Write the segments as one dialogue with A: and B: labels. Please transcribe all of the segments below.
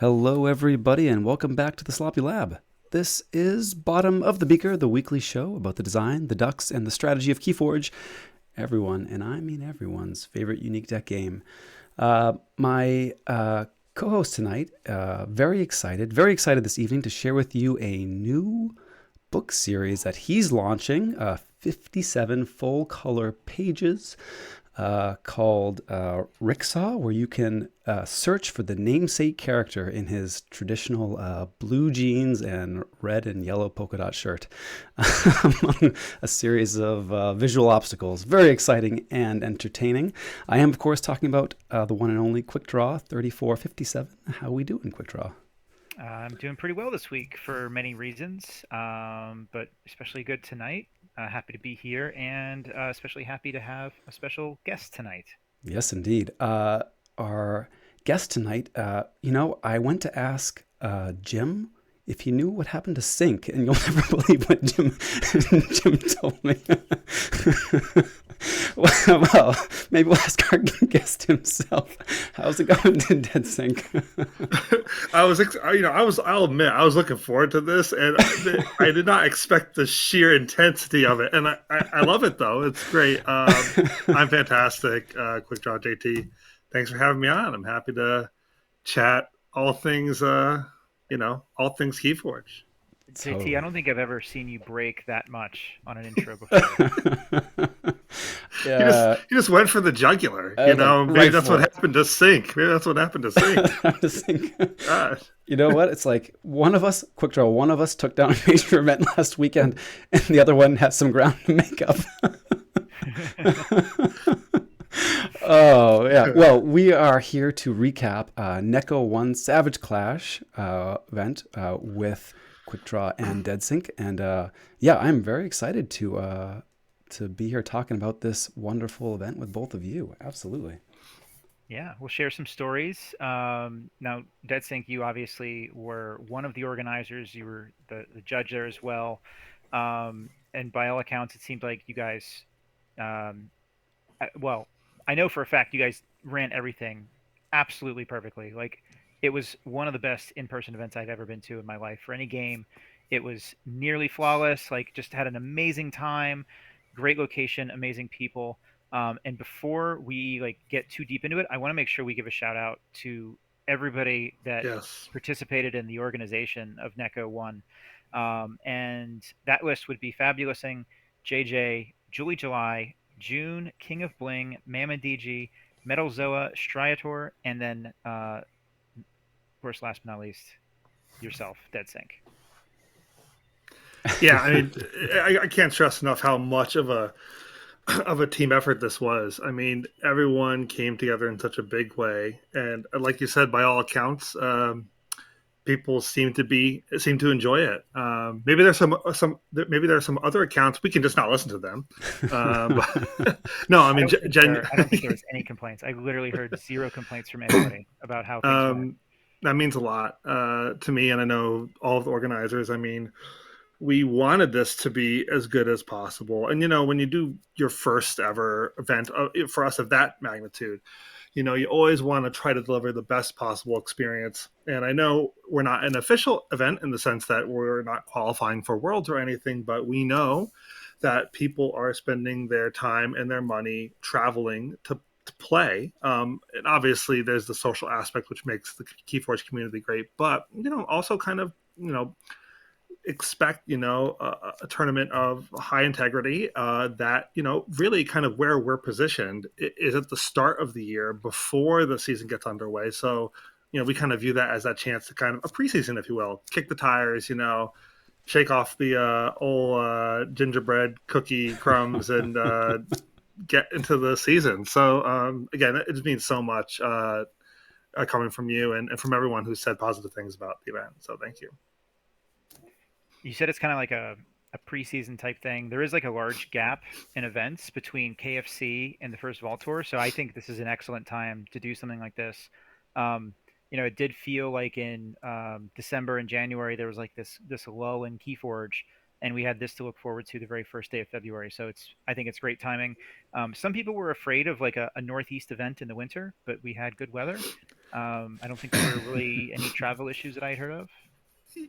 A: Hello, everybody, and welcome back to the Sloppy Lab. This is Bottom of the Beaker, the weekly show about the design, the ducks, and the strategy of Keyforge. Everyone, and I mean everyone's favorite unique deck game. My co-host tonight, very excited this evening to share with you a new book series that he's launching, 57 full color pages called Ricksaw, where you can search for the namesake character in his traditional blue jeans and red and yellow polka dot shirt among a series of visual obstacles. Very exciting and entertaining. I am, of course, talking about the one and only Quick Draw 3457. How we do in Quick Draw?
B: I'm doing pretty well this week for many reasons, but especially good tonight. Happy to be here, and especially happy to have a special guest tonight.
A: Yes, indeed. Our guest tonight, I went to ask Jim if he knew what happened to Sync, and you'll never believe what Jim told me. Well, maybe we'll ask our guest himself. How's it going to Dead Sync?
C: I'll admit, I was looking forward to this, and I did not expect the sheer intensity of it. And I love it, though. It's great. I'm fantastic. Quick Draw JT. Thanks for having me on. I'm happy to chat all things, all things Keyforge.
B: JT, I don't think I've ever seen you break that much on an intro before.
A: Yeah,
C: He just went for the jugular.
A: I was like,
C: Maybe
A: right
C: that's
A: for
C: what
A: it.
C: happened to Sync. Maybe that's what happened to Sync.
A: I was thinking,
C: Gosh.
A: you know what? It's like one of us, quick draw, one of us took down a major event last weekend, and the other one has some ground to make up. Oh, yeah. Well, we are here to recap NEKO 1 Savage Clash event with Quick Draw and Dead Sync. And yeah, I'm very excited to be here talking about this wonderful event with both of you. Absolutely.
B: Yeah, we'll share some stories. Now, DeadSync, you obviously were one of the organizers. You were the judge there as well. And by all accounts, it seemed like you guys, um, well, I know for a fact you guys ran everything absolutely perfectly. Like, it was one of the best in-person events I've ever been to in my life for any game. It was nearly flawless. Like, just had an amazing time, great location, amazing people. And before we get too deep into it, I want to make sure we give a shout out to everybody that
C: Yes.
B: participated in the organization of NECO One, and that list would be Fabulousing, JJ, Julie July, June, King of Bling, Mama DG, Metal Zoa, Striator, and then, of course, last but not least, yourself, Dead Sync.
C: Yeah, I mean, I can't stress enough how much of a team effort this was. I mean, everyone came together in such a big way, and like you said, by all accounts, people seem to enjoy it. Maybe there's maybe there are some other accounts we can just not listen to them. No, I mean,
B: I don't think there was any complaints. I literally heard zero complaints from anybody about how things went.
C: um, that means a lot to me, and I know all of the organizers. I mean, we wanted this to be as good as possible. And when you do your first ever event for us of that magnitude, you always want to try to deliver the best possible experience. And I know we're not an official event in the sense that we're not qualifying for worlds or anything, but we know that people are spending their time and their money traveling to play. And obviously there's the social aspect, which makes the Keyforge community great, but also kind of, expect a tournament of high integrity that really kind of where we're positioned is at the start of the year before the season gets underway. So we kind of view that as that chance to kind of a preseason, if you will, kick the tires, shake off the old gingerbread cookie crumbs and get into the season. So again, it just means so much coming from you and from everyone who said positive things about the event, so thank you.
B: You said it's kind of like a preseason type thing. There is like a large gap in events between KFC and the first Vault Tour, so I think this is an excellent time to do something like this. Um, it did feel like in December and January there was like this lull in Keyforge, and we had this to look forward to the very first day of February. So I think it's great timing. Some people were afraid of like a Northeast event in the winter, but we had good weather. I don't think there were really any travel issues that I had heard of.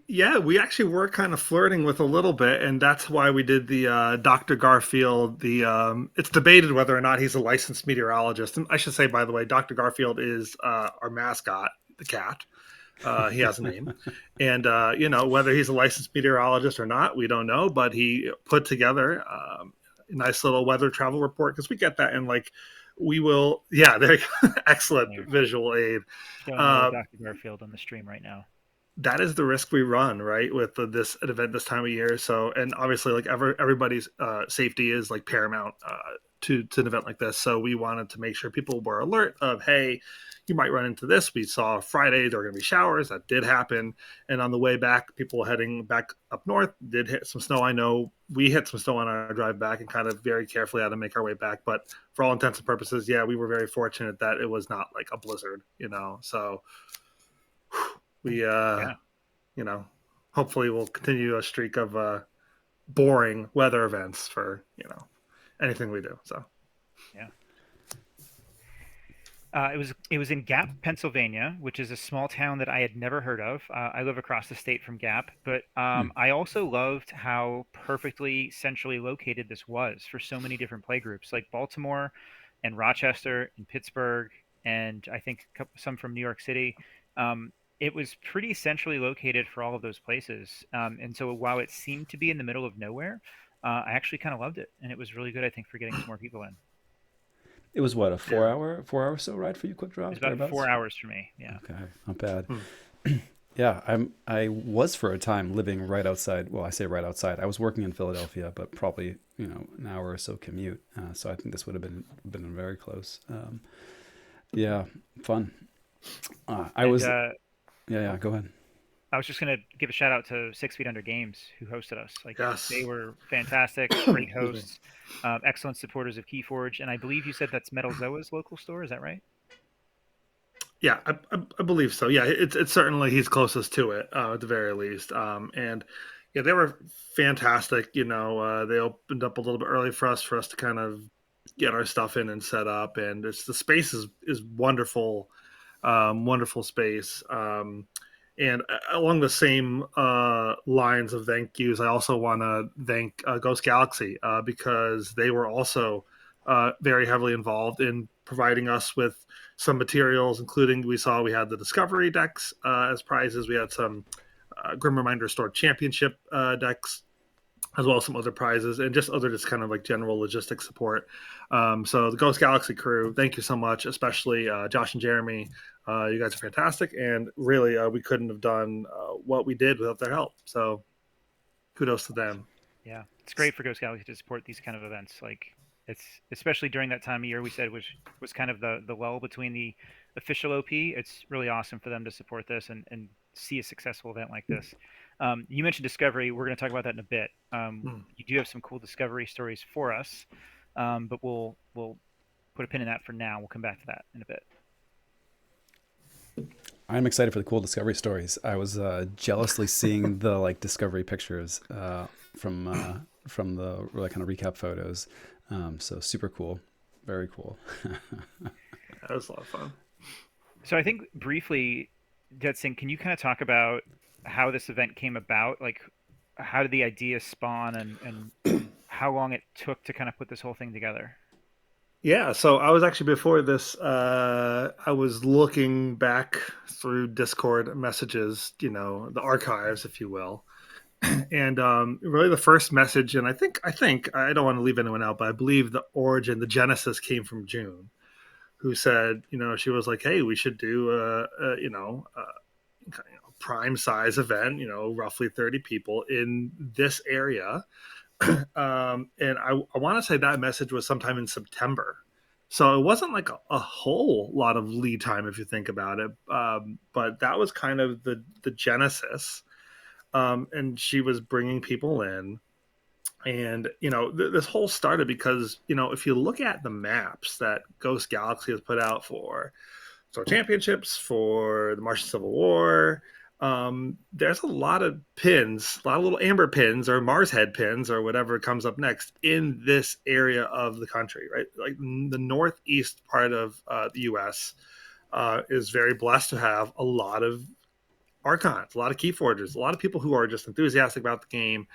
C: Yeah, we actually were kind of flirting with a little bit, and that's why we did the Dr. Garfield. It's debated whether or not he's a licensed meteorologist. And I should say, by the way, Dr. Garfield is our mascot, the cat. He has a name, and whether he's a licensed meteorologist or not, we don't know. But he put together a nice little weather travel report because we get that, and like we will. Yeah, there. Excellent
B: There.
C: visual aid.
B: Showing a little Dr. Garfield on the stream right now.
C: That is the risk we run, right, with this event this time of year. So, and obviously, like everybody's safety is like paramount to an event like this. So we wanted to make sure people were alert of, hey, you might run into this. We saw Friday there were going to be showers. That did happen. And on the way back, people heading back up north did hit some snow. I know we hit some snow on our drive back and kind of very carefully had to make our way back. But for all intents and purposes, yeah, we were very fortunate that it was not like a blizzard, So we, hopefully we'll continue a streak of boring weather events for, anything we do. So,
B: yeah. It was in Gap, Pennsylvania, which is a small town that I had never heard of. I live across the state from Gap, but I also loved how perfectly centrally located this was for so many different play groups, like Baltimore and Rochester and Pittsburgh, and I think some from New York City. It was pretty centrally located for all of those places, and so while it seemed to be in the middle of nowhere, I actually kind of loved it, and it was really good, I think, for getting some more people in.
A: It was what, a 4 hour or so ride for you, quick draw?
B: It was about
A: thereabouts?
B: 4 hours for me. Yeah.
A: Okay, not bad. Yeah, I was for a time living right outside. Well, I say right outside. I was working in Philadelphia, but probably an hour or so commute. So I think this would have been very close. Yeah, fun. I was. Yeah. Go ahead.
B: I was just going to give a shout out to 6 Feet Under Games who hosted us. Like,
C: yes,
B: they were fantastic, great hosts, excellent supporters of Keyforge, and I believe you said that's Metal Zoa's local store. Is that right?
C: Yeah, I believe so. Yeah, it's certainly he's closest to it at the very least. And yeah, they were fantastic. They opened up a little bit early for us to kind of get our stuff in and set up, and the space is wonderful, wonderful space. And along the same lines of thank yous, I also want to thank Ghost Galaxy because they were also very heavily involved in providing us with some materials, including we had the Discovery decks as prizes. We had some Grim Reminder Store Championship decks, as well as some other prizes and just kind of like general logistics support. So the Ghost Galaxy crew, thank you so much, especially Josh and Jeremy. You guys are fantastic, and really we couldn't have done what we did without their help. So kudos to them.
B: Yeah, it's great for Ghost Galaxy to support these kind of events. Like, it's especially during that time of year we said was kind of the lull between the official OP. It's really awesome for them to support this and see a successful event like this. You mentioned Discovery. We're going to talk about that in a bit. You do have some cool Discovery stories for us, but we'll put a pin in that for now. We'll come back to that in a bit.
A: I'm excited for the cool Discovery stories. I was jealously seeing the Discovery pictures from the kind of recap photos. So super cool, very cool.
C: That was a lot of fun.
B: So I think briefly, Jetsing, can you kind of talk about how this event came about? Like, how did the idea spawn and how long it took to kind of put this whole thing together?
C: Yeah, so I was actually before this, I was looking back through Discord messages, the archives, if you will. And really the first message, and I think I don't want to leave anyone out, but I believe the genesis came from June, who said, she was like, hey, we should do a prime size event, roughly 30 people in this area. And I want to say that message was sometime in September. So it wasn't like a whole lot of lead time if you think about it. But that was kind of the genesis. And she was bringing people in. And, this whole started because, if you look at the maps that Ghost Galaxy has put out for Store Championships, for the Martian Civil War, there's a lot of pins, a lot of little amber pins or Mars head pins or whatever comes up next in this area of the country, right? Like the northeast part of the U.S. is very blessed to have a lot of archons, a lot of key forgers, a lot of people who are just enthusiastic about the game.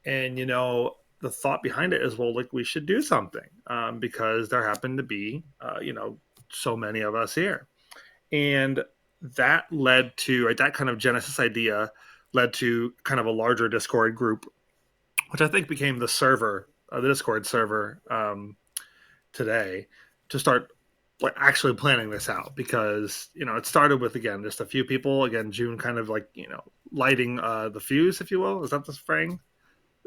C: And the thought behind it is, well, like, we should do something, because there happen to be so many of us here. And that led to, right, that kind of genesis idea led to kind of a larger Discord group, which I think became the Discord server, today, to start like actually planning this out, because it started with, again, just a few people. Again, June kind of like lighting the fuse, if you will. Is that the frame?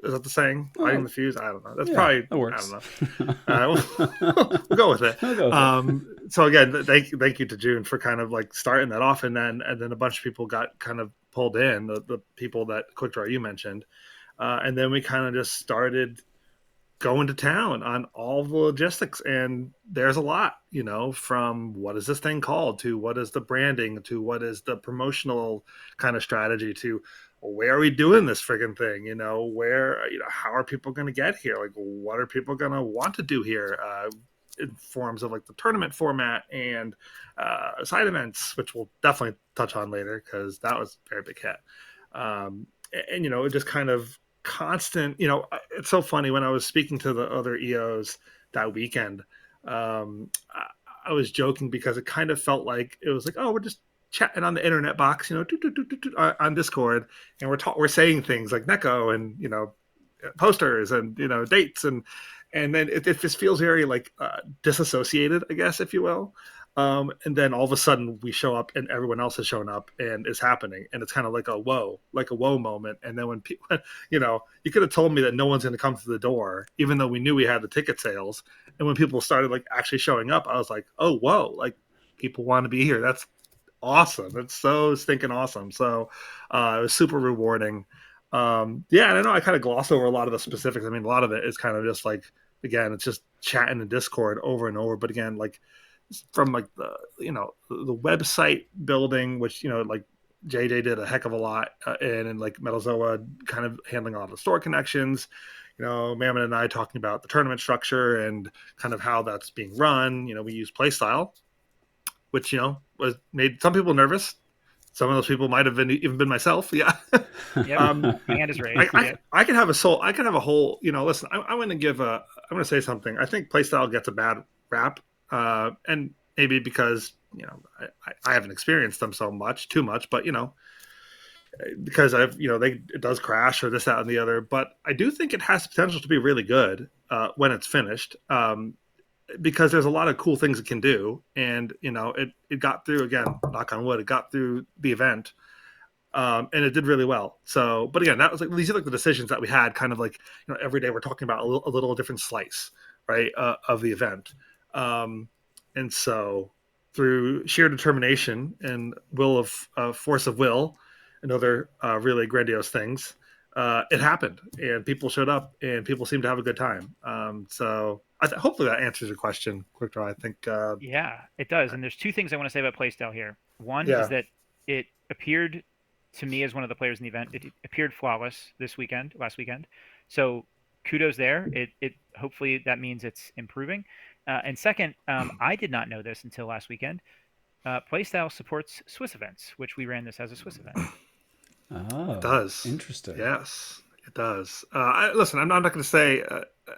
C: Is that the saying? Lighting
A: Oh,
C: the fuse? I don't know. That's
A: yeah,
C: probably,
A: that
C: I don't
A: works.
C: know. We'll go with it.
A: I'll go with it.
C: So again, thank you to June for kind of like starting that off, and then a bunch of people got kind of pulled in, the people that Quick Draw you mentioned, and then we kind of just started going to town on all the logistics. And there's a lot, from what is this thing called, to what is the branding, to what is the promotional kind of strategy, to where are we doing this friggin' thing, where, how are people going to get here, like what are people going to want to do here, in forms of like the tournament format and side events, which we'll definitely touch on later because that was a very big hit. And it just kind of constant, it's so funny when I was speaking to the other EOs that weekend. I was joking because it kind of felt like it was like, oh, we're just chatting on the internet box, on Discord, and we're saying things like NEKO and posters and dates, and then it just feels very like disassociated, I guess, if you will. And then all of a sudden we show up and everyone else has shown up and is happening. And it's kind of like a whoa moment. And then when people, you could have told me that no one's going to come to the door, even though we knew we had the ticket sales. And when people started like actually showing up, I was like, oh, whoa, like people want to be here. That's awesome. That's so stinking awesome. So it was super rewarding. Yeah, and I know I kind of gloss over a lot of the specifics. I mean, a lot of it is kind of just like, again, it's just chatting in Discord over and over. But again, like, from like the website building, which like JJ did a heck of a lot, and like Metalzoa kind of handling all the store connections. Mammon and I talking about the tournament structure and kind of how that's being run. We use Playstyle, which was made some people nervous. Some of those people might have even been myself. Yeah.
B: Yep. My hand is raised.
C: I could have I could have a whole. Listen, I'm going to I'm going to say something. I think Playstyle gets a bad rap, and maybe because I haven't experienced them too much, but because it does crash or this, that, and the other. But I do think it has potential to be really good when it's finished. Because there's a lot of cool things it can do, and it got through, again, knock on wood, it got through the event, and it did really well. So, but again, that was like, these are like the decisions that we had, kind of like every day we're talking about a little different slice, right, of the event, and so through sheer determination and will of force of will and other really grandiose things, it happened, and people showed up, and people seemed to have a good time. So hopefully that answers your question, Quick Draw. I think.
B: Yeah, it does. And there's two things I want to say about playstyle here. One is
C: Yeah.
B: that it appeared to me as one of the players in the event, it appeared flawless last weekend. So kudos there. It hopefully that means it's improving. And second, I did not know this until last weekend. Playstyle supports Swiss events, which we ran this as a Swiss event.
C: It
A: Oh,
C: does.
A: interesting.
C: Yes, it does. Listen, I'm not going to say.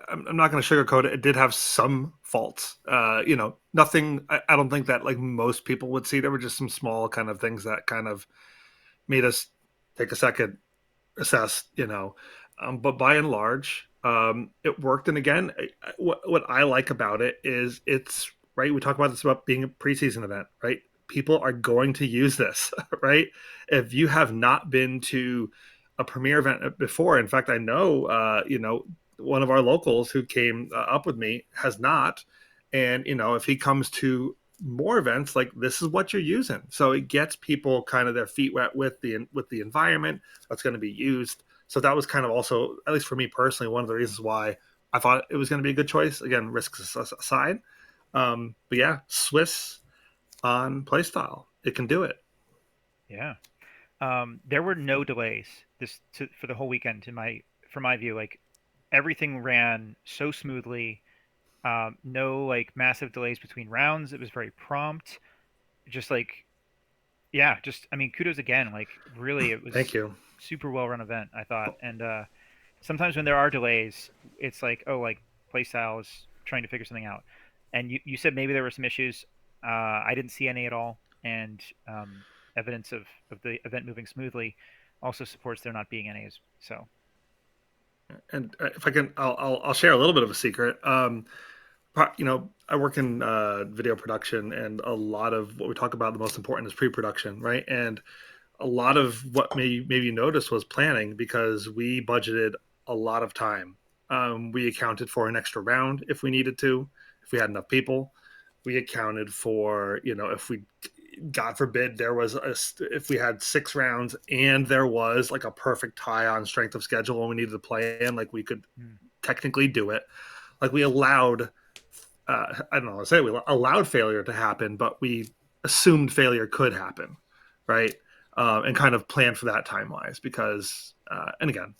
C: I'm not going to sugarcoat it. It did have some faults. Nothing. I don't think that like most people would see. There were just some small kind of things that kind of made us take a second, assess. But by and large, it worked. And again, what I like about it is it's right. We talk about this about being a preseason event, right? People are going to use this, right? If you have not been to a premiere event before, in fact, I know, one of our locals who came up with me has not, and if he comes to more events, like, this is what you're using, so it gets people kind of their feet wet with the environment that's going to be used. So that was kind of also, at least for me personally, one of the reasons why I thought it was going to be a good choice. Again, risks aside. But yeah, Swiss on playstyle, it can do it.
B: Yeah. There were no delays for the whole weekend from my view. Like everything ran so smoothly. No like massive delays between rounds. It was very prompt. just like, yeah, just I mean, kudos again. Like, really, it
C: Thank
B: was
C: you.
B: super well run event, I thought. And sometimes when there are delays, it's like, oh, like playstyle is trying to figure something out. And you said maybe there were some issues. I didn't see any at all, and evidence of the event moving smoothly also supports there not being any. So
C: And if I can, I'll share a little bit of a secret. I work in video production, and a lot of what we talk about, the most important is pre-production, right? And a lot of what maybe you noticed was planning, because we budgeted a lot of time. We accounted for an extra round if we needed to, if we had enough people. We accounted for, if we, God forbid, if we had 6 rounds and there was like a perfect tie on strength of schedule when we needed to play in, like we could
B: mm,
C: technically do it. Like we allowed, I don't know, let's say we allowed failure to happen, but we assumed failure could happen, right? And kind of planned for that time wise, because, and again,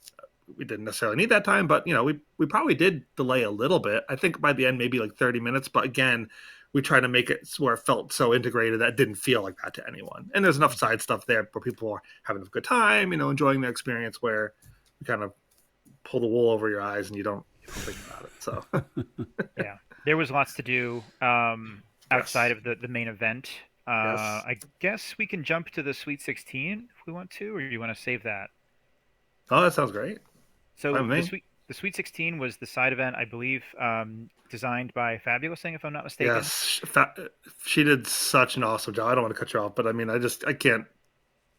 C: we didn't necessarily need that time, but we probably did delay a little bit. I think by the end, maybe like 30 minutes. But again, we tried to make it where it felt so integrated that it didn't feel like that to anyone. And there's enough side stuff there where people are having a good time, enjoying the experience, where we kind of pull the wool over your eyes and you don't think about it. So
B: yeah, there was lots to do outside
C: yes,
B: of the main event.
C: yes.
B: I guess we can jump to the Sweet 16 if we want to, or you want to save that.
C: Oh, that sounds great.
B: So
C: Fine with me.
B: The Sweet 16 was the side event, I believe, designed by Fabulous Thing, if I'm not mistaken.
C: Yes, she did such an awesome job. I don't want to cut you off, but I mean, I can't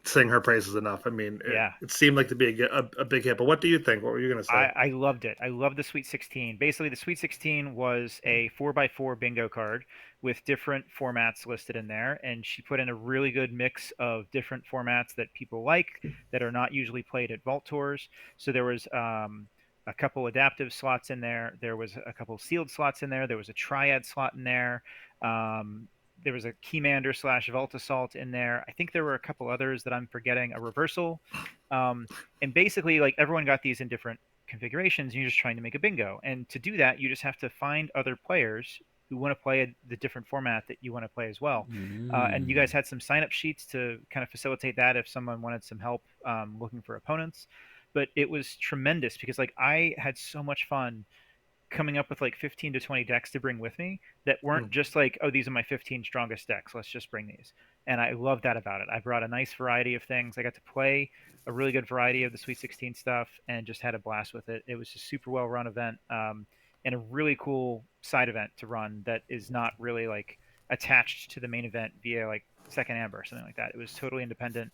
C: sing her praises enough. I mean, it,
B: Yeah,
C: it seemed like to be a big hit. But what do you think? What were you going to say?
B: I loved it. I loved the Sweet 16. Basically, the Sweet 16 was a 4x4 bingo card with different formats listed in there, and she put in a really good mix of different formats that people like that are not usually played at Vault Tours. So there was a couple adaptive slots in there. There was a couple sealed slots in there. There was a triad slot in there. Um, there was a Keymander slash Vault Assault in there. I think there were a couple others that I'm forgetting. A reversal. Um, and basically, like everyone got these in different configurations. And you're just trying to make a bingo, and to do that, you just have to find other players who want to play the different format that you want to play as well. And you
A: Mm.
B: guys had some sign up sheets to kind of facilitate that if someone wanted some help looking for opponents. But it was tremendous because like I had so much fun coming up with like 15 to 20 decks to bring with me that weren't
C: Mm.
B: just like, oh, these are my 15 strongest decks. Let's just bring these. And I love that about it. I brought a nice variety of things. I got to play a really good variety of the Sweet 16 stuff and just had a blast with it. It was a super well run event and a really cool side event to run that is not really like attached to the main event via like Second Amber or something like that. It was totally independent.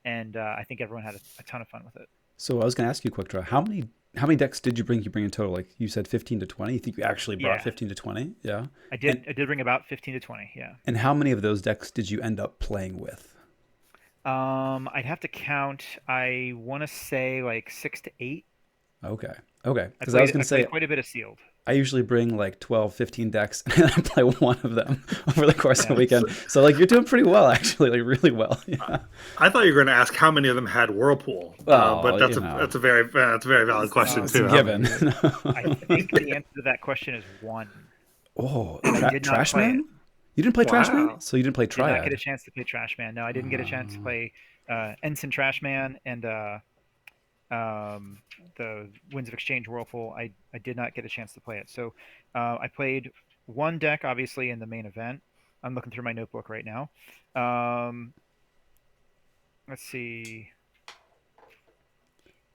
B: And I think everyone had a ton of fun with it.
A: So I was going to ask you, quick draw. How many decks did you bring? You bring in total? Like you said, 15 to 20. You think you actually brought
B: Yeah,
A: 15 to 20? Yeah.
B: I
A: And
B: did. I did bring about 15 to 20. Yeah.
A: how many of those decks did you end up playing with?
B: I'd have to count. I want to say like 6 to 8.
A: Okay. Okay. Because I was going
B: I
A: to say
B: played quite a bit of sealed.
A: I usually bring like 12, 15 decks and I play one of them over the course of the
B: Yeah.
A: weekend. So like you're doing pretty well actually, like really well. Yeah.
C: I thought you were going to ask how many of them had Whirlpool, but
A: Well,
C: that's a very valid question
A: it's a
C: too. How many?
A: given.
B: I think the answer to that question is one,
A: Oh,
B: and I did not
A: Trash
B: play it.
A: Man? You didn't play Trash Man?
C: Wow.
A: So you didn't play
B: Did not get a
A: Triad.
B: chance to play Trash Man. No, I didn't get a chance to
A: Uh,
B: play Ensign Trash Man and um, the Winds of Exchange Whirlpool. I did not get a chance to play it. So I played one deck, obviously, in the main event. I'm looking through my notebook right now. Um, let's see.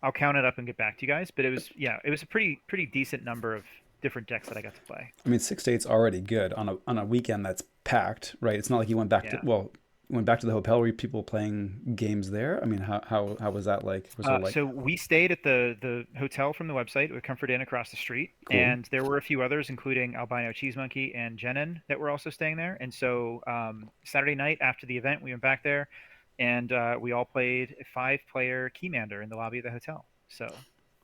B: I'll count it up and get back to you guys. But it was yeah, it was a pretty decent number of different decks that I got to play.
A: I mean, 6 to 8's already good on a weekend that's packed, right? It's not like you went back to
B: Yeah.
A: you went back to the hotel. Were people playing games there? I mean, how was that like? Was there like
B: So we stayed at the hotel from the website with Comfort Inn across the street,
A: cool?
B: and there were a few others, including Albino Cheese Monkey and Jenin, that were also staying there. And so Saturday night after the event, we went back there, and we all played a five-player Keymander in the lobby of the hotel. So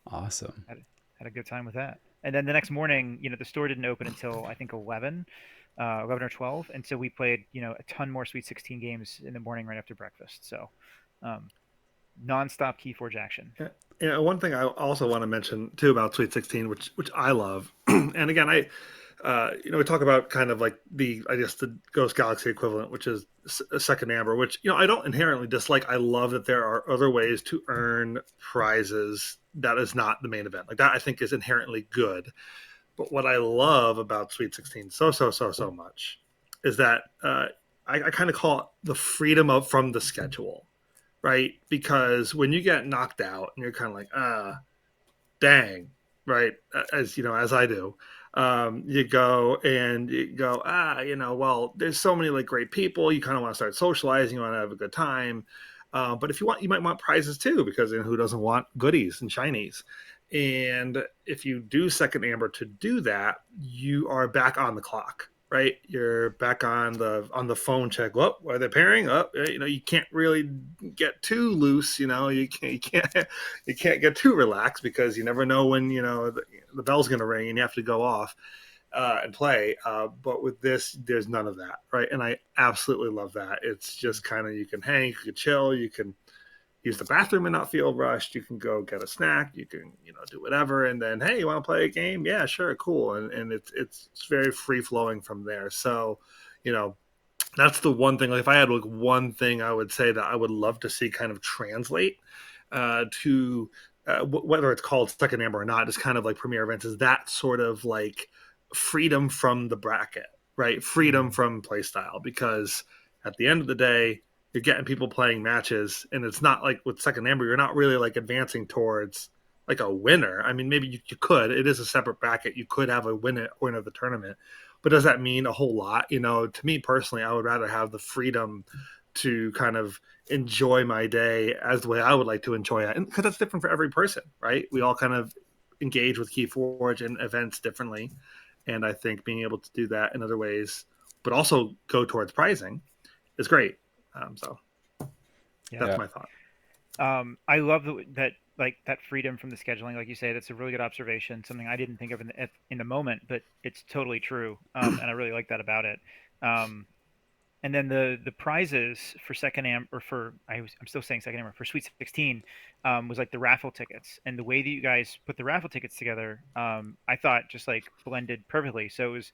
A: Awesome.
B: had a good time with that. And then the next morning, the store didn't open until I think 11 or 12, and so we played, a ton more Sweet 16 games in the morning right after breakfast. So um, nonstop Keyforge action.
C: One thing I also want to mention too about Sweet 16, which I love, and again, We talk about kind of like I guess the Ghost Galaxy equivalent, which is a second amber, which, I don't inherently dislike. I love that there are other ways to earn prizes that is not the main event. Like that, I think is inherently good. But what I love about Sweet 16 so much is that I kind of call it the freedom of from the schedule, right? Because when you get knocked out and you're kind of like, dang, right? As you know, as I do, you go and you go, well, there's so many like great people. You kind of want to start socializing. You want to have a good time. But if you want, you might want prizes too, because who doesn't want goodies and shinies? And if you do second amber to do that, you are back on the clock, right? You're back on the phone check. What are they pairing up? You can't really get too loose. You can't get too relaxed because you never know when the bell's going to ring and you have to go off and play. But with this, there's none of that, right? And I absolutely love that. It's just kind of you can hang, you can chill, you can use the bathroom and not feel rushed. You can go get a snack. You can, do whatever. And then, hey, you want to play a game? Yeah, sure, cool. And it's very free flowing from there. So, you know, that's the one thing. Like if I had like one thing, I would say that I would love to see kind of translate to whether it's called second amber or not, just kind of like premier events is that sort of like freedom from the bracket, right? Freedom from play style, because at the end of the day, you're getting people playing matches, and it's not like with second amber, you're not really like advancing towards like a winner. I mean, maybe you could. It is a separate bracket. You could have a winner of the tournament, but does that mean a whole lot? To me personally, I would rather have the freedom to kind of enjoy my day as the way I would like to enjoy it, and because that's different for every person, right? We all kind of engage with Keyforge and events differently, and I think being able to do that in other ways, but also go towards prizing, is great. So that's my thought.
B: I love that like that freedom from the scheduling, like you say. That's a really good observation. Something I didn't think of in the moment, but it's totally true, and I really like that about it. Um, and then the prizes for second am or for I'm still saying second am for Sweet 16 was like the raffle tickets, and the way that you guys put the raffle tickets together, I thought just like blended perfectly. So it was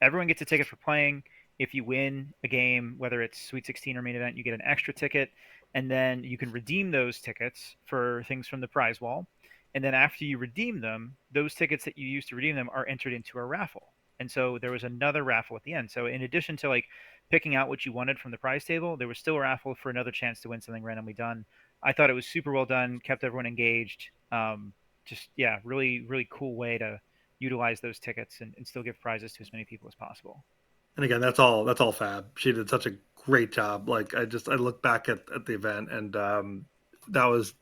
B: everyone gets a ticket for playing. If you win a game, whether it's Sweet 16 or main event, you get an extra ticket, and then you can redeem those tickets for things from the prize wall. And then after you redeem them, those tickets that you use to redeem them are entered into a raffle. And so there was another raffle at the end. So in addition to like picking out what you wanted from the prize table, there was still a raffle for another chance to win something randomly done. I thought it was super well done, kept everyone engaged. Just yeah, really really cool way to utilize those tickets and still give prizes to as many people as possible.
C: And again, that's all Fab. She did such a great job. Like I look back at the event, and that was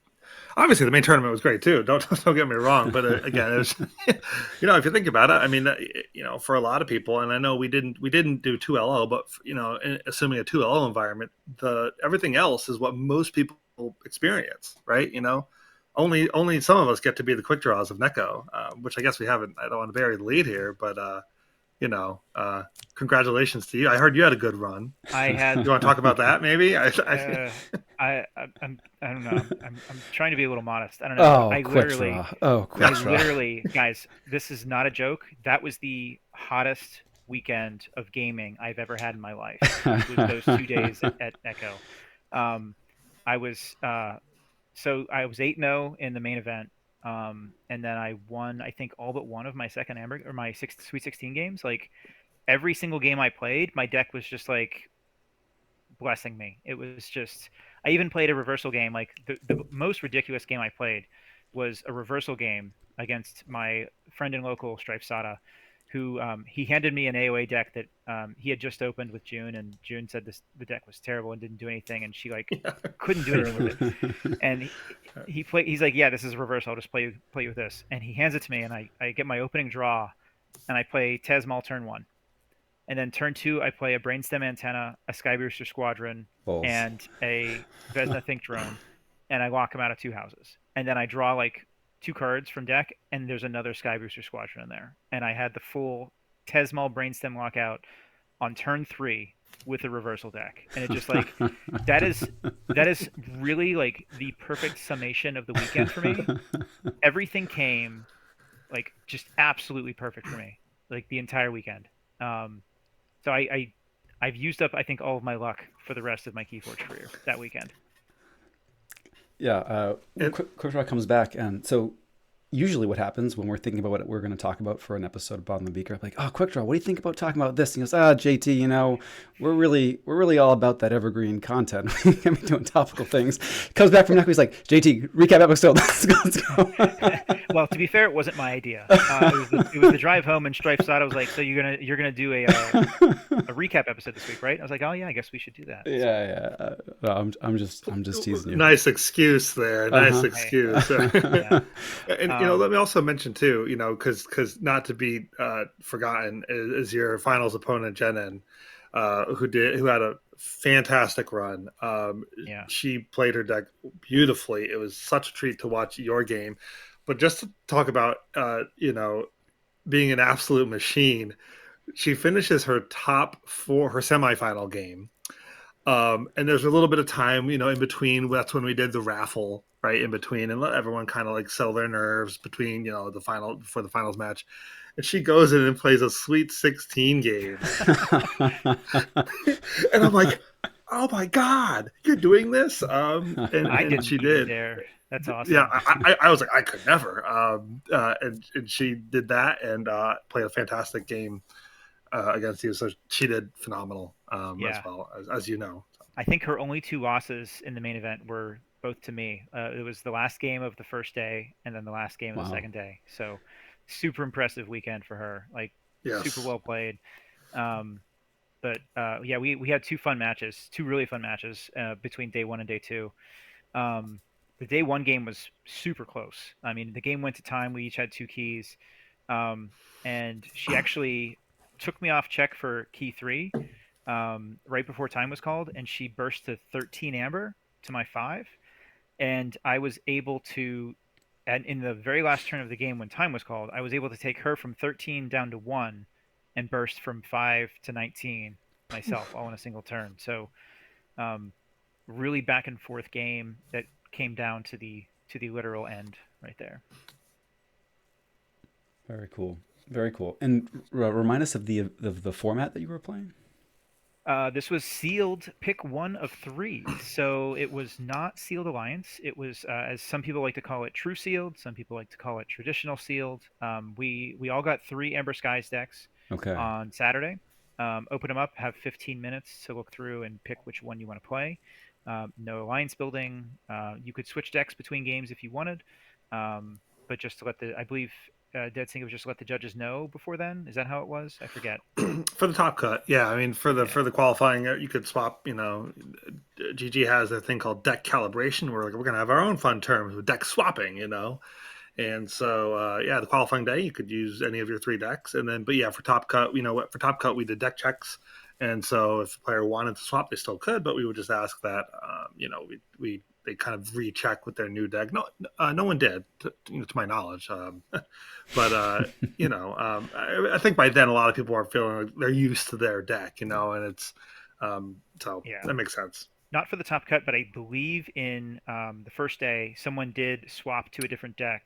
C: obviously the main tournament was great too. Don't get me wrong, but again, it was if you think about it, I mean, for a lot of people, and I know we didn't do 2LO, but assuming a 2LO environment, the everything else is what most people experience, right? Only some of us get to be the quick draws of NEKO, which I guess we haven't. I don't want to bury the lead here, but congratulations to you. I heard you had a good run.
B: I had.
C: You want to talk about that, maybe?
B: I don't know. I'm trying to be a little modest. I don't know.
A: Oh, quick draw. Oh, quick draw.
B: Literally, guys, this is not a joke. That was the hottest weekend of gaming I've ever had in my life. Was those 2 days at NEKO. I was I was 8-0 in the main event. And then I won, I think, all but one of my second Amber or my Sweet 16 games. Like every single game I played, my deck was just like blessing me. It was just, I even played a reversal game. Like the most ridiculous game I played was a reversal game against my friend and local Stripe Sada, who he handed me an AOA deck that he had just opened with June, and June said the deck was terrible and didn't do anything, and she like couldn't do anything with it. And he's like, yeah, this is reversal. I'll just play with this. And he hands it to me, and I get my opening draw, and I play Tezmal turn 1. And then turn 2, I play a Brainstem Antenna, a Skybooster Squadron,
A: Balls.
B: and a Vesna Think Drone, and I lock them out of 2 houses. And then I draw like 2 cards from deck, and there's another Skybooster Squadron in there. And I had the full Tezmal Brainstem lockout on turn 3 with a reversal deck. And it just like that is really like the perfect summation of the weekend for me. Everything came like just absolutely perfect for me. like the entire weekend. So I've used up, I think, all of my luck for the rest of my Keyforge career that weekend.
A: Yeah,
C: And
A: Quick comes back, and so usually what happens when we're thinking about what we're going to talk about for an episode of Bob and the Beaker, like, oh, Quick Draw, what do you think about talking about this? And he goes, JT, we're really all about that evergreen content. We're doing topical things. Comes back from NEKO, he's like, JT, recap episode. Let's go.
B: Well, to be fair, it wasn't my idea. It was the drive home, and Strife saw it. I was like, "So you're gonna do a recap episode this week, right?" I was like, "Oh yeah, I guess we should do that." So,
A: Yeah. No, I'm just teasing you.
C: nice excuse there.
A: Uh
C: Nice
A: huh.
C: excuse.
B: yeah.
C: And
B: Um,
C: let me also mention too, because not to be forgotten is your finals opponent Jenin, who had a fantastic run.
B: yeah.
C: She played her deck beautifully. It was such a treat to watch your game. But just to talk about being an absolute machine, she finishes her top four, her semifinal game, and there's a little bit of time, in between. That's when we did the raffle, right in between, and let everyone kind of like settle their nerves between, the final before the finals match. And she goes in and plays a Sweet 16 game, and I'm like, oh my god, you're doing this. And
B: I
C: and
B: didn't
C: she
B: even
C: did.
B: dare. That's
C: Yeah,
B: awesome.
C: I was like, I could never. And she did that and played a fantastic game against you. So she did phenomenal as
B: Yeah.
C: well as you know.
B: I think her only two losses in the main event were both to me. It was the last game of the first day and then the last game of the
A: Wow.
B: second day. So super impressive weekend for her. Like super
C: Yes.
B: well played. Um, but yeah, we had two really fun matches between day one and day two. Um, the day one game was super close. I mean, the game went to time. We each had two keys, um, and she actually took me off check for key three right before time was called, and she burst to 13 amber to my five, and I was able to. And in the very last turn of the game, when time was called, I was able to take her from 13 down to one, and burst from 5 to 19 myself, all in a single turn. So um, really back and forth game that came down to the literal end right there.
A: Very cool. Very cool. And remind us of the format that you were playing.
B: This was sealed pick one of three, so it was not sealed alliance. It was, as some people like to call it, true sealed. Some people like to call it traditional sealed. We all got three Ember Skies decks
A: Okay.
B: on Saturday. Open them up, have 15 minutes to look through and pick which one you want to play. No alliance building. You could switch decks between games if you wanted, but just to let I believe Dead Sync was just to let the judges know before then. Is that how it was? I forget.
C: For the top cut, yeah. I mean, for the
B: Okay.
C: for the qualifying, you could swap. GG has a thing called deck calibration, where like we're gonna have our own fun terms with deck swapping. And so yeah, the qualifying day you could use any of your three decks, and then but yeah, for top cut, for top cut we did deck checks, and so if the player wanted to swap, they still could, but we would just ask that we they kind of recheck with their new deck. No one did, to my knowledge. But I think by then a lot of people are feeling like they're used to their deck, and it's so
B: Yeah.
C: that makes sense.
B: Not for the top cut, but I believe in the first day, someone did swap to a different deck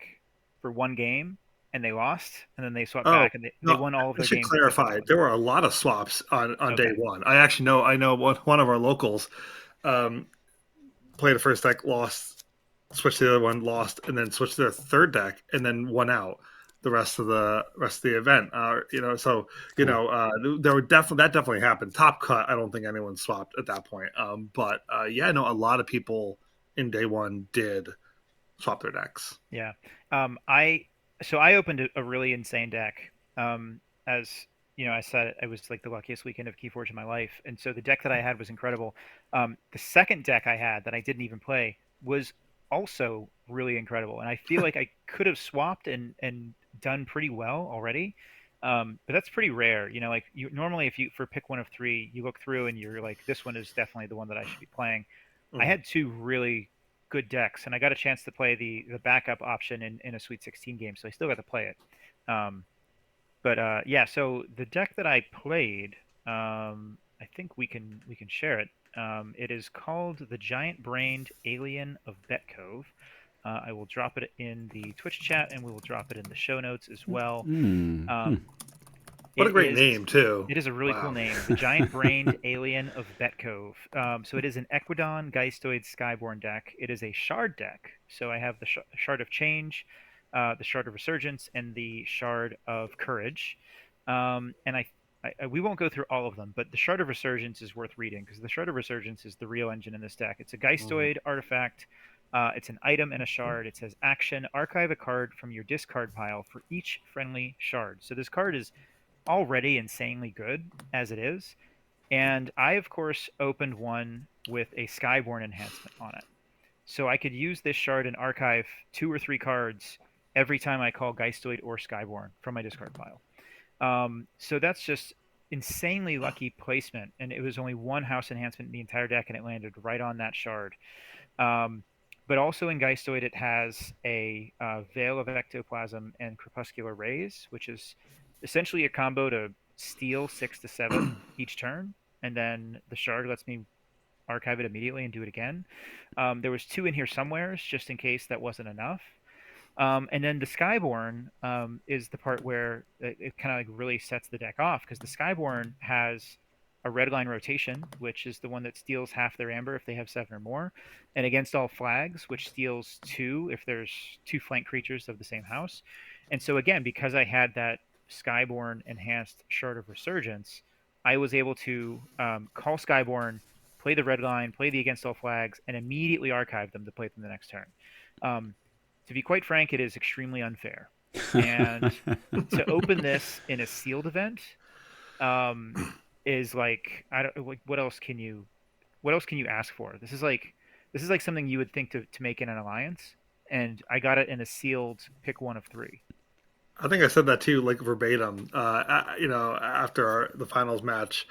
B: for one game, and they lost, and then they swapped
C: Oh
B: back, and they
C: no,
B: won all of
C: I
B: their
C: should
B: games except for
C: clarify.
B: one.
C: There were a lot of swaps on day
B: Okay.
C: one. I know one of our locals um, played a first deck, lost, switched to the other one, lost, and then switched to their third deck, and then won out the rest of the event. So
A: Cool.
C: there were definitely happened. Top cut, I don't think anyone swapped at that point. But yeah, no, a lot of people in day one did swap their decks.
B: Yeah. I so I opened a really insane deck. As you know, I said it was like the luckiest weekend of Keyforge in my life, and so the deck that I had was incredible. The second deck I had that I didn't even play was also really incredible, and I feel like I could have swapped and done pretty well already. But that's pretty rare, Like you normally, if you for pick one of three, you look through and you're like, this one is definitely the one that I should be playing. I
C: Mhm.
B: had two really good decks, and I got a chance to play the backup option in a Sweet 16 game, so I still got to play it. Um, but yeah, so the deck that I played, I think we can share it. It is called the Giant Brained Alien of Bet Cove. I will drop it in the Twitch chat, and we will drop it in the show notes as well.
A: Mm. Hmm.
B: Um,
C: What a
B: It
C: great
B: is
C: name too.
B: it is a really cool
C: Wow.
B: name, the giant-brained alien of Bet Cove. So it is an Equidon Geistoid Skyborn deck. It is a shard deck. So I have the Shard of Change, the Shard of Resurgence, and the Shard of Courage. And we won't go through all of them, but the Shard of Resurgence is worth reading because the Shard of Resurgence is the real engine in this deck. It's a
C: Mhm.
B: Geistoid artifact. It's an item and a shard. It says action, archive a card from your discard pile for each friendly shard. So this card is already insanely good as it is. And I, of course, opened one with a Skyborn enhancement on it. So I could use this shard and archive 2 or 3 cards every time I call Geistoid or Skyborn from my discard pile. So that's just insanely lucky placement. And it was only one house enhancement in the entire deck, and it landed right on that shard. Um, but also in Geistoid, it has a Veil of Ectoplasm and Crepuscular Rays, which is essentially a combo to steal 6 to 7 each turn, and then the shard lets me archive it immediately and do it again. There was 2 in here somewheres, just in case that wasn't enough. And then the Skyborn is the part where it kind of like really sets the deck off because the Skyborn has a red line rotation, which is the one that steals half their amber if they have 7 or more, and against all flags, which steals 2 if there's 2 flank creatures of the same house. And so again, because I had that Skyborn enhanced Shard of Resurgence, I was able to call Skyborn, play the red line, play the against all flags, and immediately archive them to play them the next turn. Um, to be quite frank, it is extremely unfair. And to open this in a sealed event um, is like I don't like what else can you ask for? This is like something you would think to make in an alliance, and I got it in a sealed pick 1 of 3.
C: I think I said that too, like verbatim. After the finals match,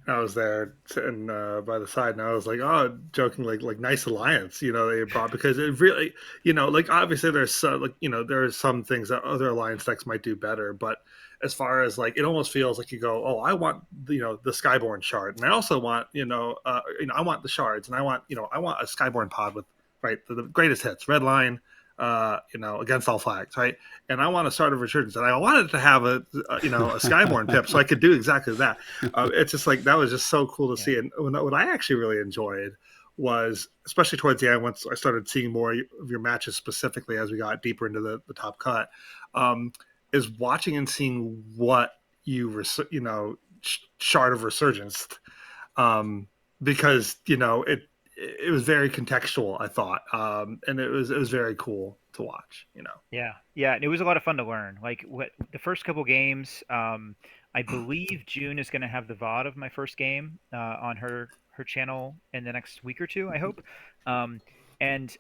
C: I was there sitting by the side, and I was like, "Oh, joking, like nice alliance." They brought because it really, like obviously there's there's some things that other alliance decks might do better, but as far as like it almost feels like you go, "Oh, I want the Skyborn shard, and I also want I want the shards, and I want a Skyborn pod with the greatest hits, red line." Against all flags, right? And I want to start a resurgence, and I wanted to have a Skyborn pip, so I could do exactly that. It's just like that was just so cool to
B: Yeah.
C: see. And what I actually really enjoyed was, especially towards the end, once I started seeing more of your matches specifically as we got deeper into the top cut, is watching and seeing what Shard of Resurgence, because it was very contextual, I thought, and it was very cool to watch.
B: Yeah, yeah, and it was a lot of fun to learn. Like what the first couple games, I believe June is going to have the VOD of my first game on her channel in the next week or 2, I hope. And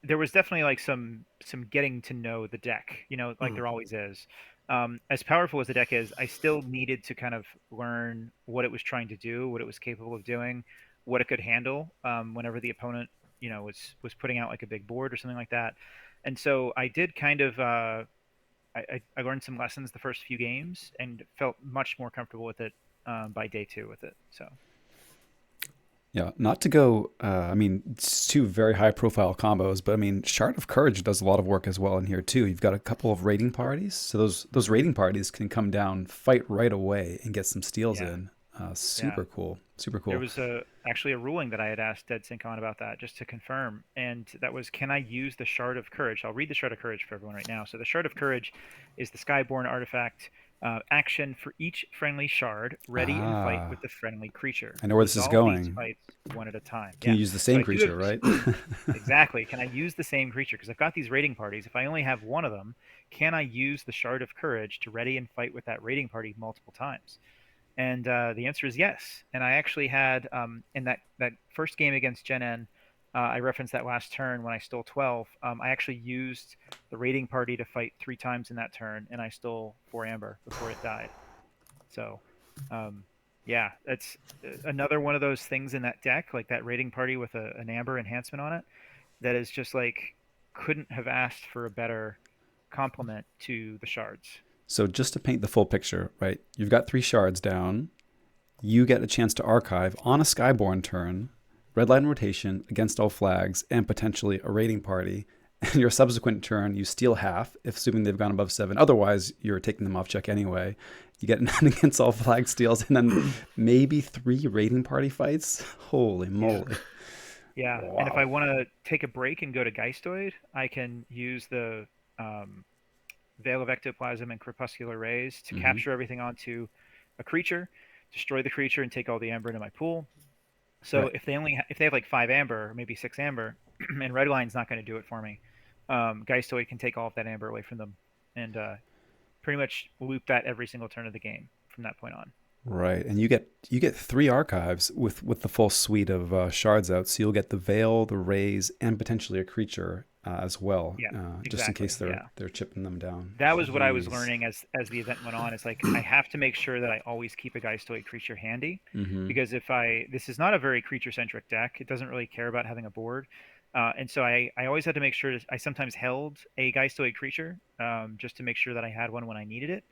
B: there was definitely like some getting to know the deck, like
C: Mm.
B: there always is. As powerful as the deck is, I still needed to kind of learn what it was trying to do, what it was capable of doing, what it could handle whenever the opponent, was putting out like a big board or something like that. And so I did kind of I learned some lessons the first few games and felt much more comfortable with it by day 2 with it. So
A: Yeah, not to go. I mean, it's 2 very high-profile combos, but I mean, Shard of Courage does a lot of work as well in here too. You've got a couple of raiding parties, so those raiding parties can come down, fight right away, and get some steals
B: yeah,
A: in.
B: yeah.
A: Super cool, super
B: There
A: cool.
B: was actually a ruling that I had asked Dead Sync on about that just to confirm, and that was, can I use the Shard of Courage? I'll read the Shard of Courage for everyone right now. So the Shard of Courage is the Skyborn artifact action for each friendly shard. Ready and fight
A: Ah,
B: with the friendly creature.
A: I know where this is
B: Resolve these
A: going.
B: fights one at a time.
A: Can
B: Yeah.
A: you use the
B: So
A: same
B: I do have
A: creature, right?
B: exactly. Can I use the same creature? Because I've got these raiding parties. If I only have one of them, can I use the Shard of Courage to ready and fight with that raiding party multiple times? And the answer is yes. And I actually had in that first game against Gen N, I referenced that last turn when I stole 12. I actually used the raiding party to fight 3 times in that turn, and I stole 4 amber before it died. So, um, yeah, that's another one of those things in that deck, like that raiding party with an amber enhancement on it, that is just like couldn't have asked for a better complement to the shards.
A: So just to paint the full picture, right? You've got 3 shards down. You get a chance to archive on a Skyborn turn, red line rotation against all flags, and potentially a raiding party. And your subsequent turn, you steal half, if assuming they've gone above 7. Otherwise, you're taking them off check anyway. You get 9 against all flag steals, and then maybe 3 raiding party fights. Holy
B: Yeah.
A: moly!
B: Yeah. And if I
A: Wow.
B: want to take a break and go to Geistoid, I can use the um, Veil of Ectoplasm and Crepuscular Rays to
A: Hmm.
B: capture everything onto a creature, destroy the creature, and take all the amber into my pool. So
A: Right.
B: if they have like 5 amber, maybe 6 amber, and Redline's not going to do it for me, Geistoid can take all of that amber away from them and pretty much loop that every single turn of the game from that point on.
A: Right, and you get 3 archives with the full suite of shards out. So you'll get the Veil, the Rays, and potentially a creature as well,
B: Yeah,
A: just in case
B: exactly.
A: they're
B: Yeah.
A: they're chipping them down.
B: That was what I was
A: Jeez.
B: learning as the event went on. It's like I have to make sure that I always keep a Geistoid creature handy,
A: Mm-hmm.
B: because if I this is not a very creature centric deck. It doesn't really care about having a board, and so I always had to make sure. I sometimes held a Geistoid creature just to make sure that I had one when I needed it.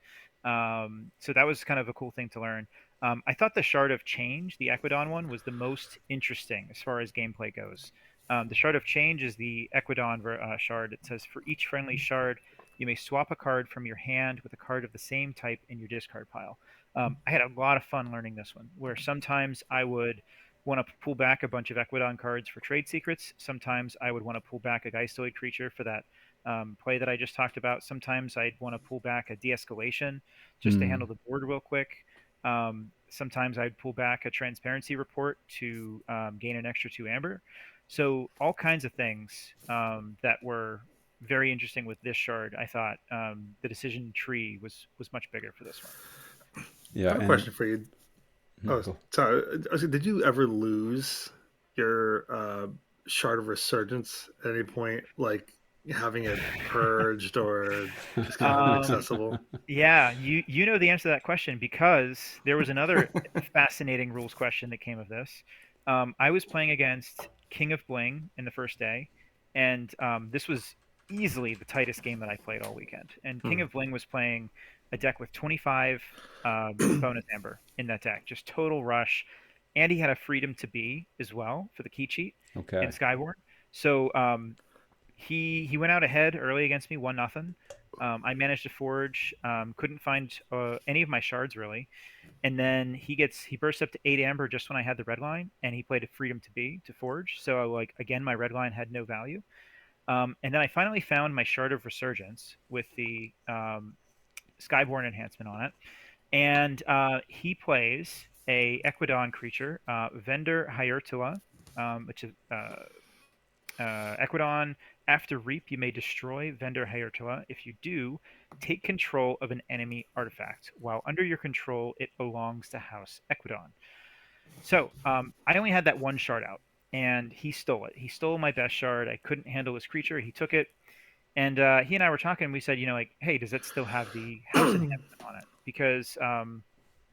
B: So that was kind of a cool thing to learn. I thought the Shard of Change, the Equidon one, was the most interesting as far as gameplay goes. The Shard of Change is the Equidon shard. It says for each friendly shard you may swap a card from your hand with a card of the same type in your discard pile. I had a lot of fun learning this one, where sometimes I would want to pull back a bunch of Equidon cards for trade secrets. Sometimes I would want to pull back a Geistoid creature for that play that I just talked about. Sometimes I'd want to pull back a de-escalation just to
A: Mm.
B: handle the board real quick. Sometimes I'd pull back a transparency report to gain an extra 2 amber. So all kinds of things that were very interesting with this shard. I thought the decision tree was much bigger for this one.
C: I
A: Yeah,
C: have a
A: and
C: question for you. Oh,
A: cool.
C: sorry. Did you ever lose your shard of resurgence at any point, like having it purged or just kind of
B: Um,
C: inaccessible?
B: yeah, you know the answer to that question, because there was another fascinating rules question that came of this. I was playing against King of Bling in the first day, and this was easily the tightest game that I played all weekend. And King
C: Hmm.
B: of Bling was playing a deck with 25 bonus amber in that deck, just total rush. And he had a Freedom to Be as well for the key cheat in
A: Okay.
B: Skyborn. So he went out ahead early against me, 1-0. I managed to forge, couldn't find any of my shards really, and then he burst up to 8 amber just when I had the red line, and he played a Freedom to Be to forge. So like again, my red line had no value. And then I finally found my shard of resurgence with the Skyborn enhancement on it, and he plays a Equidon creature, Vendor Hiertula, which is Equidon. After Reap, you may destroy Vendor Hiertula. If you do, take control of an enemy artifact. While under your control, it belongs to House Equidon. So I only had that one shard out, and he stole it. He stole my best shard. I couldn't handle his creature. He took it, and he and I were talking. And we said, like, hey, does it still have the House enhancement on it? Because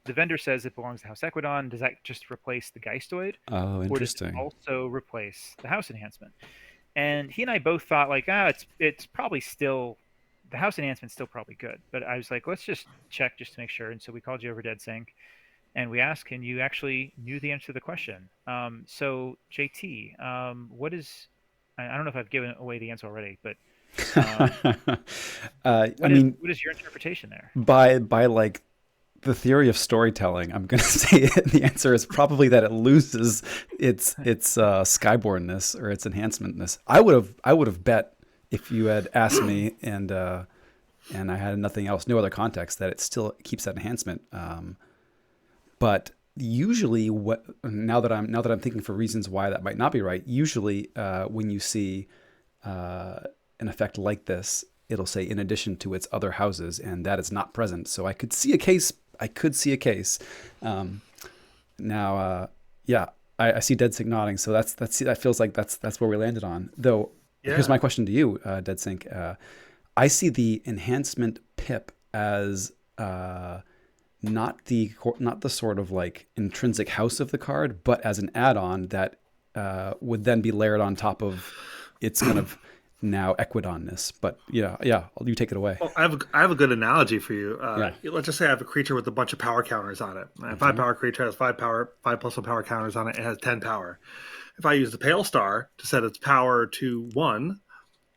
B: the vendor says it belongs to House Equidon. Does that just replace the Geistoid,
A: Oh,
B: or does it
A: interesting.
B: also replace the House enhancement? And he and I both thought like, it's probably still the house enhancement's still probably good. But I was like, let's just check just to make sure. And so we called you over Dead Sync and we asked, and you actually knew the answer to the question. So JT, what is? I don't know if I've given away the answer already, but um,
A: I mean,
B: what is your interpretation there?
A: by like the theory of storytelling, I'm gonna say the answer is probably that it loses its skybornness or its enhancementness. I would have bet if you had asked me and I had nothing else, no other context, that it still keeps that enhancement. But usually, what now that I'm thinking for reasons why that might not be right. Usually, when you see an effect like this, it'll say in addition to its other houses, and that is not present. So I could see a case. I could see a case. Um, now, yeah, I see Dead Sync nodding. So that feels like that's where we landed on. Though, here's
C: Yeah.
A: my question to you, Dead Sync. I see the enhancement pip as not the sort of like intrinsic house of the card, but as an add-on that would then be layered on top of its kind of now Equidonness. But yeah, you take it away.
C: Well, I have a good analogy for you.
A: Yeah.
C: Let's just say I have a creature with a bunch of power counters on it. A five
A: Mm-hmm.
C: power creature has 5 power, 5+1 power counters on it. It has 10 power. If I use the Pale Star to set its power to 1,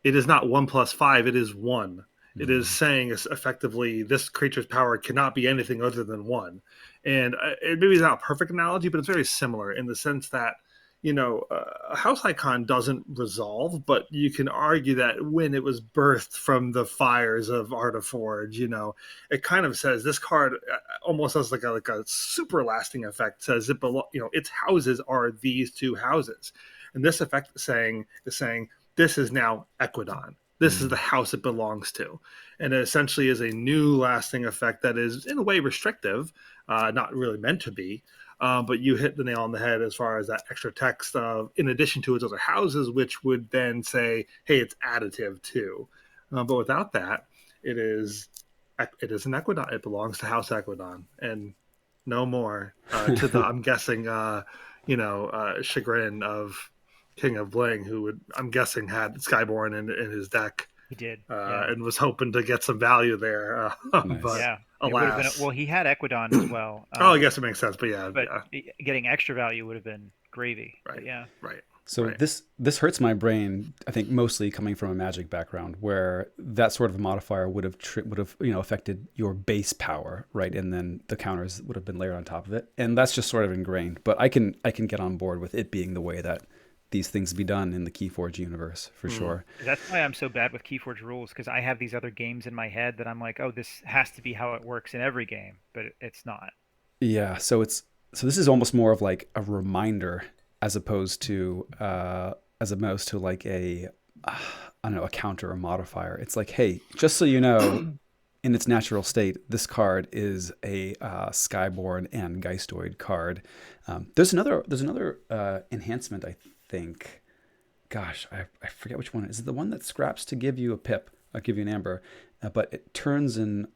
C: it is not 1+5. It is 1. It is saying is effectively this creature's power cannot be anything other than one. And it maybe is not a perfect analogy, but it's very similar in the sense that, a house icon doesn't resolve, but you can argue that when it was birthed from the fires of Artiforge, it kind of says this card almost has like a super lasting effect. Says it its houses are these two houses, and this effect is saying this is now Equidon. This is the house it belongs to. And it essentially is a new lasting effect that is, in a way, restrictive, not really meant to be. But you hit the nail on the head as far as that extra text of, in addition to its other houses, which would then say, hey, it's additive too. But without that, it is an Equidon. It belongs to House Equidon. And no more to the, I'm guessing, chagrin of King of Bling, who would, I'm guessing, had Skyborn in his deck.
B: He did,
C: and was hoping to get some value there.
A: Nice.
C: But
B: yeah.
C: alas.
B: Well, he had Equidon as well.
C: I guess it makes sense, but yeah.
B: But getting extra value would have been gravy.
C: Right.
B: But yeah.
C: Right.
A: So
C: right.
A: this hurts my brain. I think mostly coming from a Magic background, where that sort of a modifier would have affected your base power, right? And then the counters would have been layered on top of it, and that's just sort of ingrained. But I can get on board with it being the way that these things be done in the Keyforge universe for sure.
B: That's why I'm so bad with Keyforge rules, because I have these other games in my head that I'm like, oh, this has to be how it works in every game, but it's not.
A: Yeah, so this is almost more of like a reminder as opposed to like a I don't know, a counter or modifier. It's like, hey, just so you know, in its natural state, this card is a Skyborn and Geistoid card. There's another enhancement, I think. Gosh, I forget which one. Is it the one that scraps to give you a pip? I'll give you an amber, but it turns an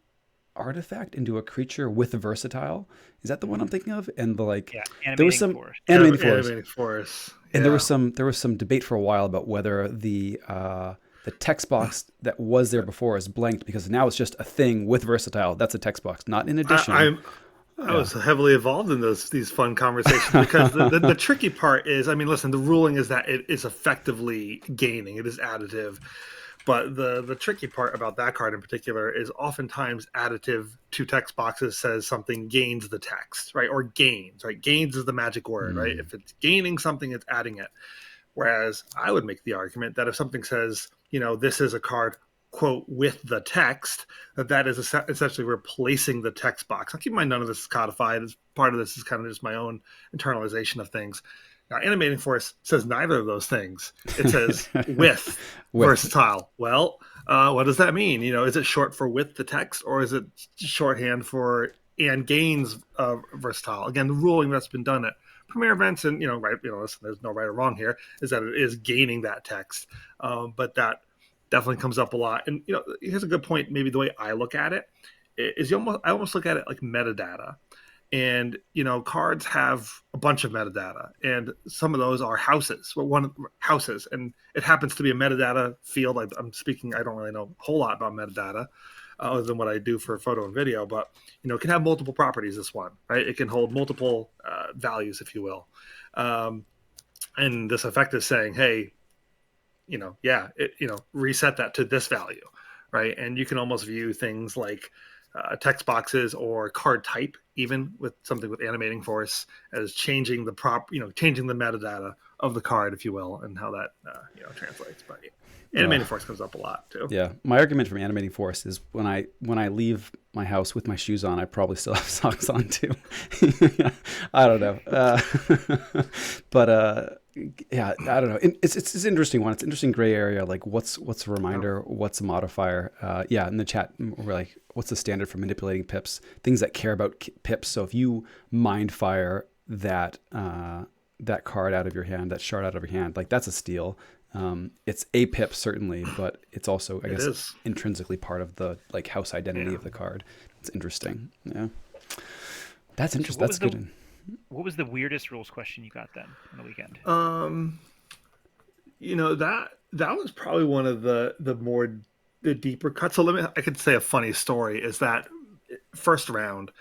A: artifact into a creature with versatile. Is that the one I'm thinking of? And there was some
C: animating force.
A: And there was some debate for a while about whether the text box that was there before is blanked, because now it's just a thing with versatile. That's a text box, not in addition.
C: I was heavily involved in these fun conversations, because the tricky part is, I mean, listen, the ruling is that it is effectively gaining. It is additive. But the tricky part about that card in particular is oftentimes additive to text boxes says something gains the text, right? Or gains, right? Gains is the magic word, right? If it's gaining something, it's adding it. Whereas I would make the argument that if something says, this is a card, quote, with the text, that is essentially replacing the text box. Now, keep in mind, none of this is codified. Part of this is kind of just my own internalization of things. Now, Animating Force says neither of those things. It says with versatile. Well, what does that mean? Is it short for with the text, or is it shorthand for and gains versatile? Again, the ruling that's been done at premier events, and listen, there's no right or wrong here, is that it is gaining that text. But that definitely comes up a lot. And here's a good point. Maybe the way I look at it is I almost look at it like metadata. And, cards have a bunch of metadata, and some of those are houses. Houses, and it happens to be a metadata field. I'm speaking, I don't really know a whole lot about metadata other than what I do for photo and video, but, it can have multiple properties, this one, right? It can hold multiple values, if you will. And this effect is saying, hey, reset that to this value, right? And you can almost view things like text boxes or card type, even with something with Animating Force, as changing changing the metadata of the card, if you will, and how that translates. But Animating Force comes up a lot too.
A: Yeah, my argument from Animating Force is when I leave my house with my shoes on, I probably still have socks on too. I don't know, but yeah, I don't know. It's an interesting one. It's an interesting gray area. Like what's a reminder? What's a modifier? Yeah, in the chat we're like, what's the standard for manipulating pips? Things that care about pips. So if you mind fire that card out of your hand, that shard out of your hand, like that's a steal. It's a pip certainly, but it's also I guess intrinsically part of the house identity of the card. It's interesting. Yeah, that's interesting. That's good.
B: What was the weirdest rules question you got then on the weekend?
C: That was probably one of the deeper cuts. So I could say a funny story is that first round,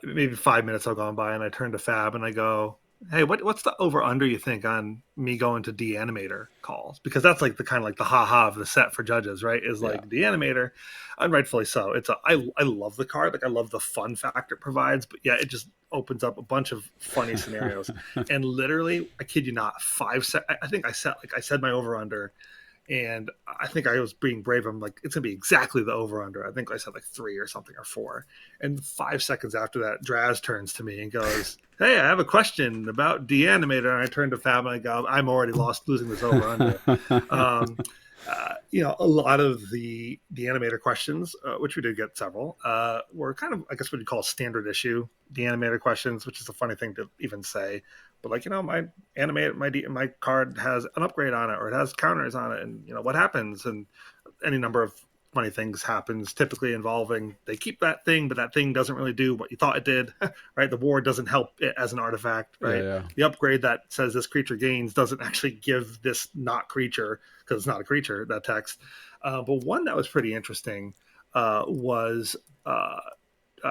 C: maybe 5 minutes have gone by, and I turn to Fab and I go, Hey, what's the over under you think on me going to de-animator calls? Because that's like the kind of like the ha-ha of the set for judges, right? Is
A: Yeah.
C: like de-animator, and rightfully so. I love the card, like I love the fun factor it provides, but yeah, it just opens up a bunch of funny scenarios. And literally, I kid you not, I think I said my over under, and I think I was being brave. I'm like, it's gonna be exactly the over under. I think I said like 3 or something or 4. And 5 seconds after that, Draz turns to me and goes, "Hey, I have a question about de-animator." And I turn to Fab and I go, "I'm already losing this over under." Um, a lot of the animator questions, which we did get several, were kind of, I guess, what you call standard issue the animator questions, which is a funny thing to even say. But like, my card has an upgrade on it, or it has counters on it, and what happens, and any number of funny things happens, typically involving they keep that thing, but that thing doesn't really do what you thought it did, right? The ward doesn't help it as an artifact, right?
A: Yeah.
C: The upgrade that says this creature gains doesn't actually give this not creature, because it's not a creature, that text. But one that was pretty interesting was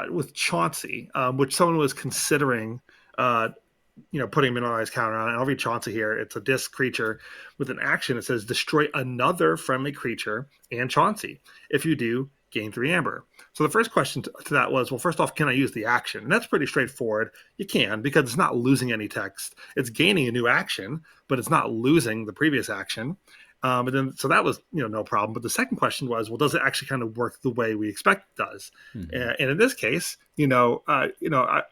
C: with Chauncey, which someone was considering putting a mineralized counter on it. And I'll read Chauncey here. It's a disc creature with an action. It says destroy another friendly creature and Chauncey. If you do, gain 3 amber. So the first question to that was, well, first off, can I use the action? And that's pretty straightforward. You can, because it's not losing any text. It's gaining a new action, but it's not losing the previous action. So that was, no problem. But the second question was, well, does it actually kind of work the way we expect it does?
A: Mm-hmm.
C: And in this case, I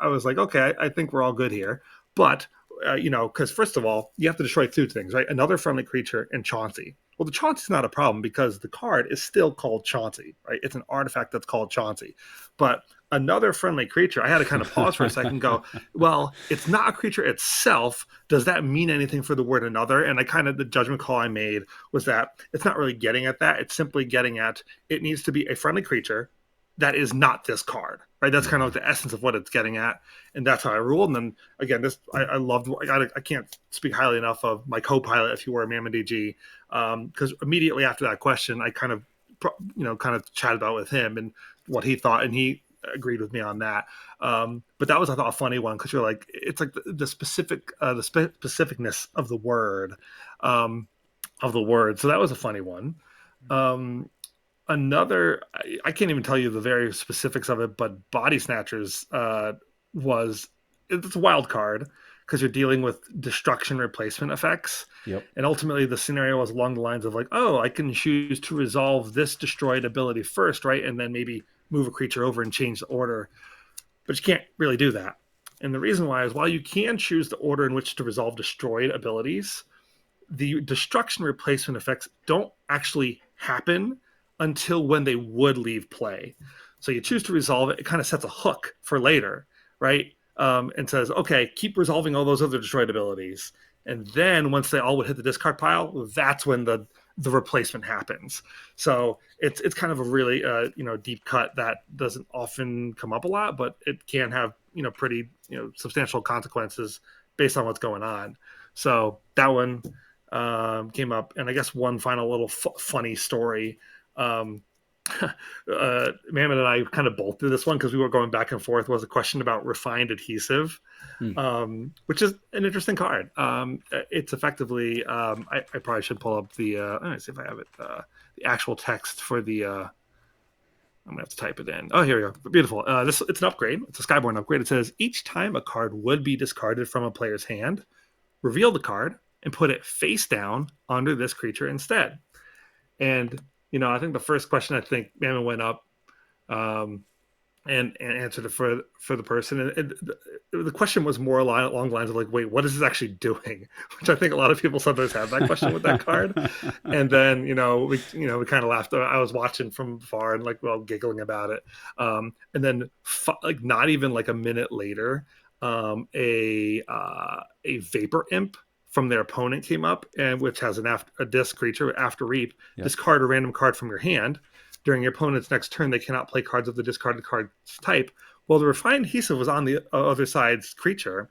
C: was like, okay, I think we're all good here. But, because first of all, you have to destroy 2 things, right? Another friendly creature and Chauncey. Well, the Chauncey's not a problem because the card is still called Chauncey, right? It's an artifact that's called Chauncey. But another friendly creature, I had to kind of pause for a second and go, well, it's not a creature itself. Does that mean anything for the word another? And the judgment call I made was that it's not really getting at that. It's simply getting at it needs to be a friendly creature that is not this card, right? That's kind of like the essence of what it's getting at, and that's how I ruled. And then again, I loved. I can't speak highly enough of my co-pilot, if you were a Mammoth DG, because immediately after that question, I kind of chatted about with him and what he thought, and he agreed with me on that. But that was, I thought, a funny one, because you're like, it's like the specificness of the word, So that was a funny one. Another, I can't even tell you the very specifics of it, but Body Snatchers it's a wild card because you're dealing with destruction replacement effects.
A: Yep.
C: And ultimately the scenario was along the lines of like, oh, I can choose to resolve this destroyed ability first, right? And then maybe move a creature over and change the order. But you can't really do that. And the reason why is, while you can choose the order in which to resolve destroyed abilities, the destruction replacement effects don't actually happen until when they would leave play. So you choose to resolve it. It kind of sets a hook for later, right? And says, okay, keep resolving all those other destroyed abilities. And then once they all would hit the discard pile, that's when the replacement happens. So it's kind of a really deep cut that doesn't often come up a lot, but it can have pretty substantial consequences based on what's going on. So that one came up. And I guess one final little funny story. Mammoth and I kind of both did this one because we were going back and forth, was a question about refined adhesive, which is an interesting card. It's effectively, I probably should pull up let me see if I have it, the actual text for the, I'm gonna have to type it in. Oh, here we go. Beautiful. It's an upgrade. It's a Skyborn upgrade. It says each time a card would be discarded from a player's hand, reveal the card and put it face down under this creature instead. And I think the first question, I think Mammoth went up and answered it for the person. And the question was more along the lines of like, wait, what is this actually doing? Which I think a lot of people sometimes have that question with that card. And then, we kind of laughed. I was watching from far and giggling about it. And then not even like a minute later, a Vapor Imp from their opponent came up, and which has a disc creature, after reap. Yep. Discard a random card from your hand. During your opponent's next turn, they cannot play cards of the discarded card's type. Well, the refined adhesive was on the other side's creature,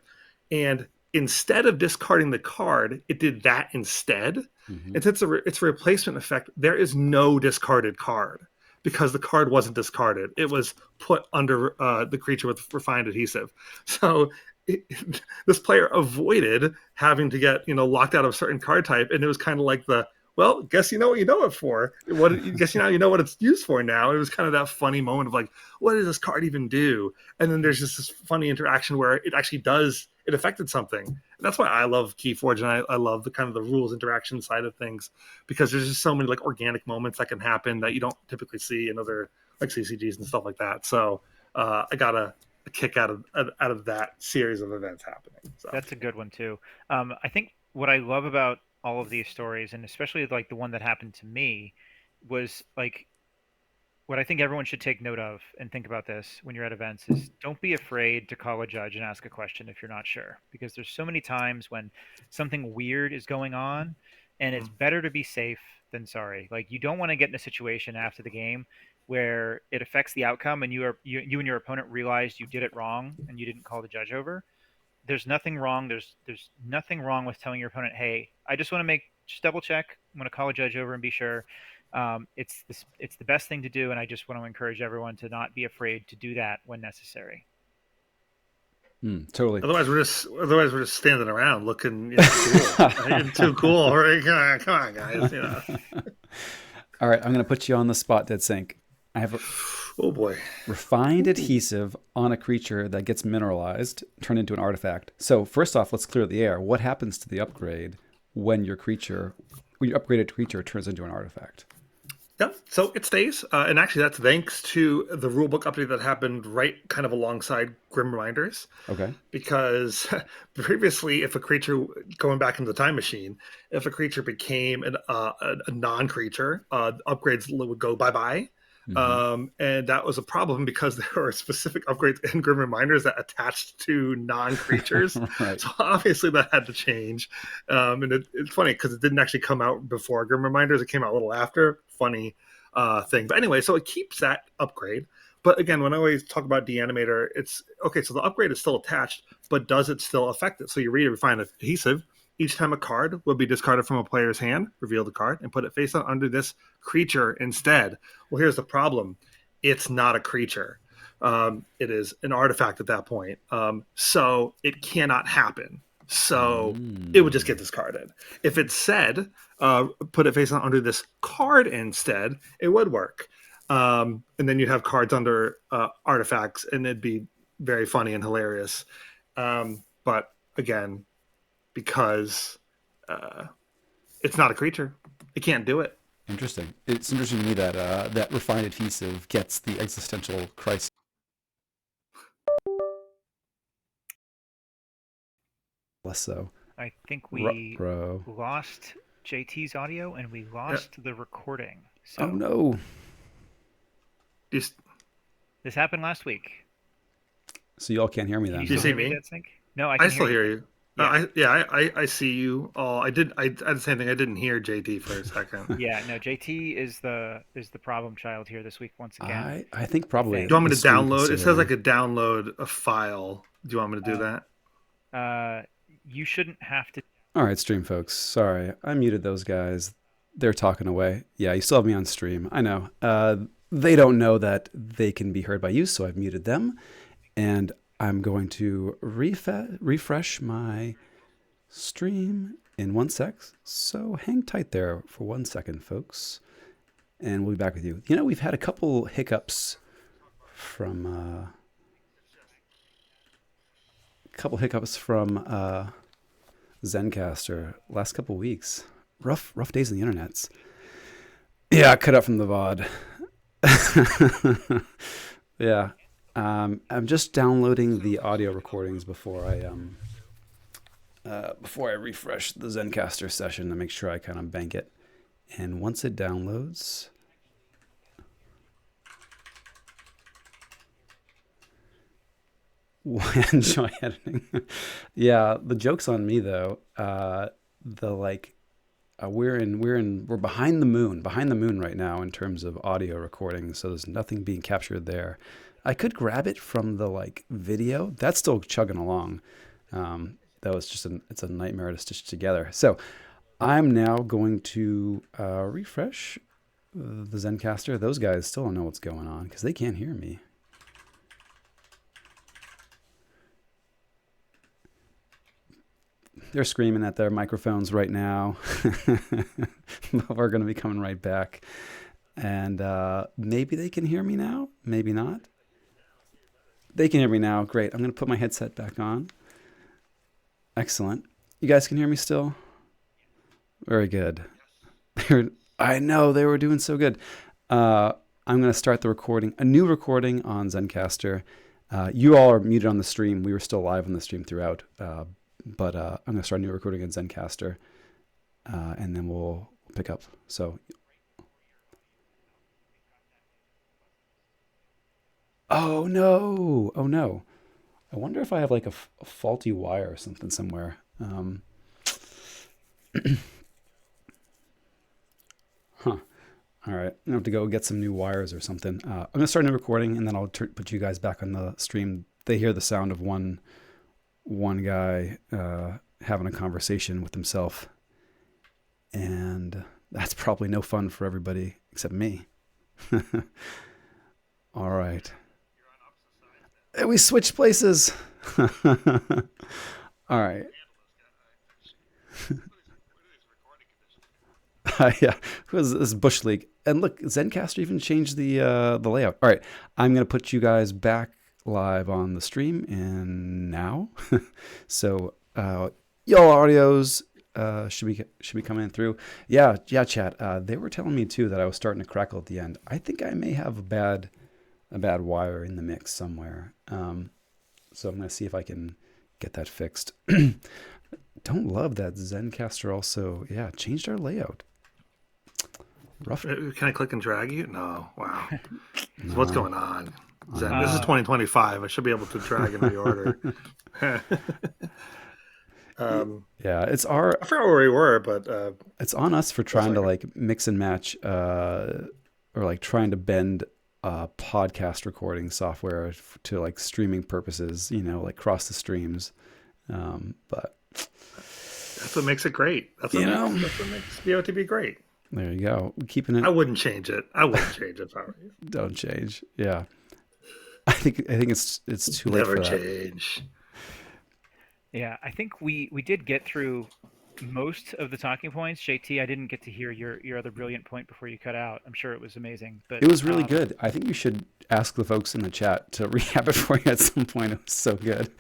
C: and instead of discarding the card, it did that instead. Mm-hmm. And since it's a replacement effect, there is no discarded card because the card wasn't discarded. It was put under the creature with refined adhesive. So this player avoided having to get locked out of a certain card type, and it was kind of like well, guess you know what you know it for. Guess you know what it's used for now. It was kind of that funny moment of like, what does this card even do? And then there's just this funny interaction where it actually does, it affected something. And that's why I love Keyforge, and I love the kind of the rules interaction side of things, because there's just so many like organic moments that can happen that you don't typically see in other like CCGs and stuff like that. So I got a kick out of that series of events happening. So
B: That's a good one too. I think what I love about all of these stories, and especially like the one that happened to me, was like what I think everyone should take note of and think about this when you're at events is don't be afraid to call a judge and ask a question if you're not sure, because there's so many times when something weird is going on, and it's better to be safe than sorry. Like you don't want to get in a situation after the game where it affects the outcome and you and your opponent realized you did it wrong and you didn't call the judge over. There's nothing wrong. There's nothing wrong with telling your opponent, "Hey, I just want to just double check. I'm going to call a judge over and be sure." It's the best thing to do, and I just want to encourage everyone to not be afraid to do that when necessary.
A: Totally.
C: Otherwise, we're just standing around looking cool. Too cool. Right? Come on, guys.
A: All right, I'm going to put you on the spot, Dead Sync. I have
C: oh boy,
A: refined adhesive on a creature that gets mineralized, turned into an artifact. So first off, let's clear the air. What happens to the upgrade when your upgraded creature turns into an artifact?
C: Yep. So it stays, and actually, that's thanks to the rulebook update that happened right kind of alongside Grim Reminders.
A: Okay.
C: Because previously, if a creature, going back into the time machine, if a creature became a non-creature, upgrades would go bye-bye. Mm-hmm. And that was a problem because there were specific upgrades in Grim Reminders that attached to non-creatures.
A: Right.
C: So obviously that had to change. And it's funny because it didn't actually come out before Grim Reminders. It came out a little after. Funny thing. But anyway, so it keeps that upgrade. But again, when I always talk about Deanimator, it's okay. So the upgrade is still attached, but does it still affect it? So you read a refined adhesive. Each time a card will be discarded from a player's hand, reveal the card, and put it face down under this creature instead. Well, here's the problem. It's not a creature. It is an artifact at that point. So it cannot happen. So it would just get discarded. If it said, put it face down under this card instead, it would work. And then you'd have cards under artifacts, and it'd be very funny and hilarious. But again, because it's not a creature, it can't do it.
A: Interesting. It's interesting to me that that refined adhesive gets the existential crisis. Less so.
B: I think we lost JT's audio and we lost the recording. So
A: oh no!
C: This
B: happened last week.
A: So y'all can't hear me then?
C: Did you see me?
B: No,
C: I still hear you.
B: Yeah.
C: I see you all. I did the same thing. I didn't hear JT for a second.
B: Yeah, no, JT is the problem child here this week once again.
A: I think probably.
C: Do you want me to download? It says like a download a file. Do you want me to do
B: that? You shouldn't have to.
A: All right, stream folks. Sorry, I muted those guys. They're talking away. Yeah, you still have me on stream. I know. They don't know that they can be heard by you, so I've muted them. And I'm going to refresh my stream in 1 sec. So hang tight there for 1 second, folks. And we'll be back with you. You know, we've had a couple hiccups from Zencaster last couple weeks. Rough days on the internets. Yeah, cut out from the VOD. Yeah. I'm just downloading the audio recordings before I refresh the Zencaster session to make sure I kind of bank it. And once it downloads, enjoy editing. Yeah, the joke's on me though. We're behind the moon right now in terms of audio recording. So there's nothing being captured there. I could grab it from the video. That's still chugging along. That was just it's a nightmare to stitch together. So I'm now going to refresh the Zencaster. Those guys still don't know what's going on because they can't hear me. they're screaming at their microphones right now. But we're going to be coming right back. And maybe they can hear me now. Maybe not. They can hear me now. Great. I'm going to put my headset back on. Excellent. You guys can hear me still? Very good. I know, they were doing so good. I'm going to start the recording, a new recording on Zencastr. You all are muted on the stream. We were still live on the stream throughout. But I'm going to start a new recording on Zencastr. And then we'll pick up. So, oh no. Oh no. I wonder if I have like a faulty wire or something somewhere. Huh. All right. I'm going to have to go get some new wires or something. I'm going to start a new recording, and then I'll put you guys back on the stream. They hear the sound of one guy having a conversation with himself. And that's probably no fun for everybody except me. All right. And we switched places. All right. Yeah, it was this Bush League. And look, Zencastr even changed the layout. All right, I'm going to put you guys back live on the stream and now. So y'all audios should be coming through. Yeah, chat. They were telling me too that I was starting to crackle at the end. I think I may have a bad wire in the mix somewhere. So I'm going to see if I can get that fixed. Don't love that Zencastr also, changed our layout. Rough.
C: Can I click and drag you? No. Wow.
A: No.
C: What's going on? Zen, this is 2025. I should be able to drag and reorder.
A: It's our.
C: I forgot where we were, but
A: it's on us for trying to like mix and match, or like trying to bend podcast recording software to like streaming purposes. Like cross the streams, but.
C: That's what makes it great. That's what makes BOTB great.
A: There you go. Keeping it.
C: I wouldn't change it. I wouldn't change it if I were you.
A: Don't change. Yeah. I think it's too late for that.
C: Never change.
B: Yeah, I think we did get through most of the talking points. JT, I didn't get to hear your other brilliant point before you cut out. I'm sure it was amazing. But
A: it was really good. I think we should ask the folks in the chat to recap it for you at some point. It was so good.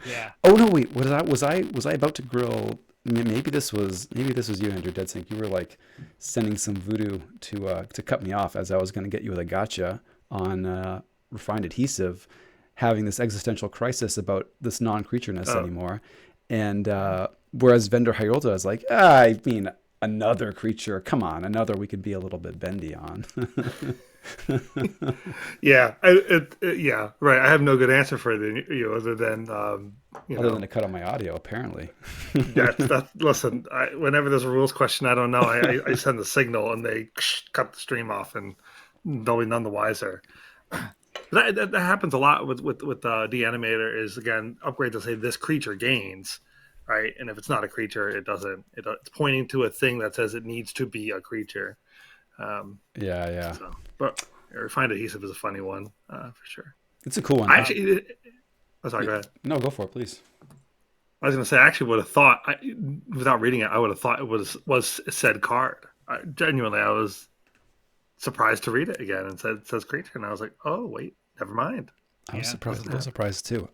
B: Yeah.
A: Oh no, wait. Was I about to grill? Maybe this was you, Andrew Deadsink. You were like sending some voodoo to cut me off as I was going to get you with a gotcha on refined adhesive, having this existential crisis about this non-creatureness anymore. And whereas Vendor Hyolta is like, I mean, another creature. Come on, another we could be a little bit bendy on.
C: Yeah, yeah, right. I have no good answer for you other than
A: other than to cut on my audio, apparently.
C: Yeah, listen. Whenever there's a rules question, I don't know. I send the signal and they cut the stream off, and they'll be none the wiser. That happens a lot with the animator. Is again upgrade to say this creature gains, right? And if it's not a creature, it doesn't. It's pointing to a thing that says it needs to be a creature.
A: Yeah.
C: So, but refined adhesive is a funny one for sure.
A: It's a cool one.
C: Sorry, go ahead.
A: No, go for it, please.
C: I was going to say, I actually would have thought, without reading it, I would have thought it was said card. Genuinely, I was surprised to read it again and it says creature, and I was like, oh wait, never mind.
A: I was surprised. I was surprised too.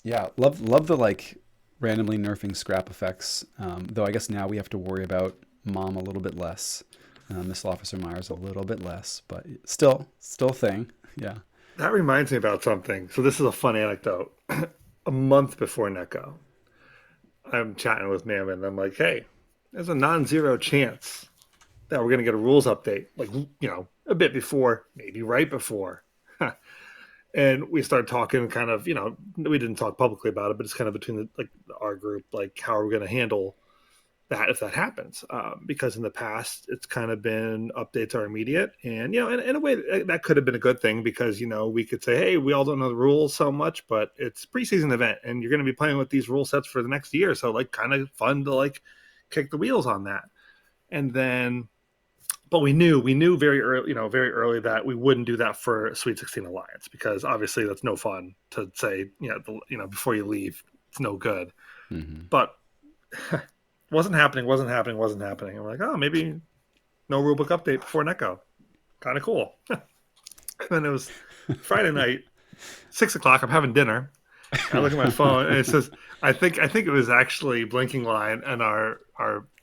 A: Yeah, love the like randomly nerfing scrap effects. Though I guess now we have to worry about Mom a little bit less. Missile Officer Myers a little bit less, but still a thing. Yeah.
C: That reminds me about something. So this is a fun anecdote. A month before NEKO, I'm chatting with Mammon, and I'm like, hey, there's a non-zero chance that we're going to get a rules update, like, a bit before, maybe right before. And we started talking kind of, we didn't talk publicly about it, but it's kind of between our group, like, how are we going to handle that if that happens? Because in the past, it's kind of been updates are immediate. And, in a way that could have been a good thing because, we could say, hey, we all don't know the rules so much, but it's a preseason event and you're going to be playing with these rule sets for the next year. So like kind of fun to like kick the wheels on that. And then, but we knew very early that we wouldn't do that for Sweet 16 Alliance because obviously that's no fun to say, before you leave, it's no good. but wasn't happening. I'm like, oh, maybe no rulebook update before NEKO. Kind of cool. And then it was Friday night, 6 o'clock. I'm having dinner. I look at my phone and it says, I think it was actually Blinking Line and our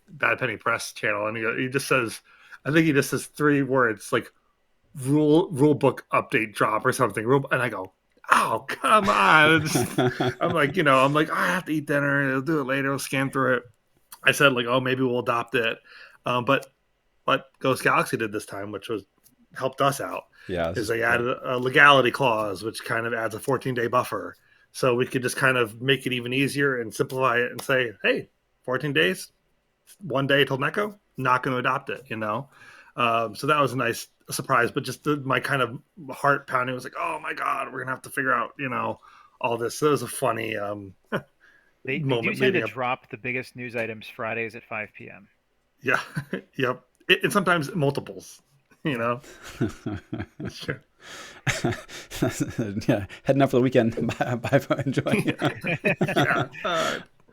C: Bad Penny Press channel, and he just says, I think he just says 3 words like rule book update drop or something. And I go, oh come on! I'm like, I have to eat dinner. I'll do it later. I'll scan through it. I said like, oh, maybe we'll adopt it, but what Ghost Galaxy did this time, which was helped us out, is they added a legality clause, which kind of adds a 14-day buffer. So we could just kind of make it even easier and simplify it and say, hey, 14 days, 1 day till NEKO, not going to adopt it, So that was a nice surprise, but just my kind of heart pounding was like, oh my God, we're going to have to figure out, all this. So it was a funny
B: They
C: moment.
B: do tend to drop the biggest news items Fridays at 5 p.m.
C: Yeah. Yep. And sometimes multiples, That's true.
A: Yeah, heading out for the weekend. Bye, enjoy.
C: Yeah.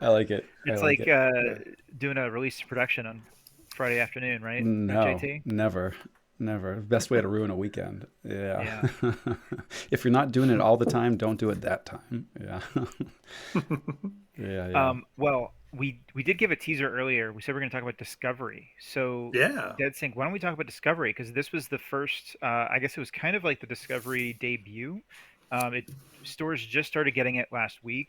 A: I like it.
B: It's like doing a release production on Friday afternoon, right?
A: No,
B: JT?
A: never. Best way to ruin a weekend. Yeah. If you're not doing it all the time, don't do it that time. Yeah. Yeah.
B: Well, we did give a teaser earlier. We said we're going to talk about Discovery. So,
C: Yeah.
B: Dead Sync, why don't we talk about Discovery? Because this was the first, I guess it was kind of like the Discovery debut. Stores just started getting it last week,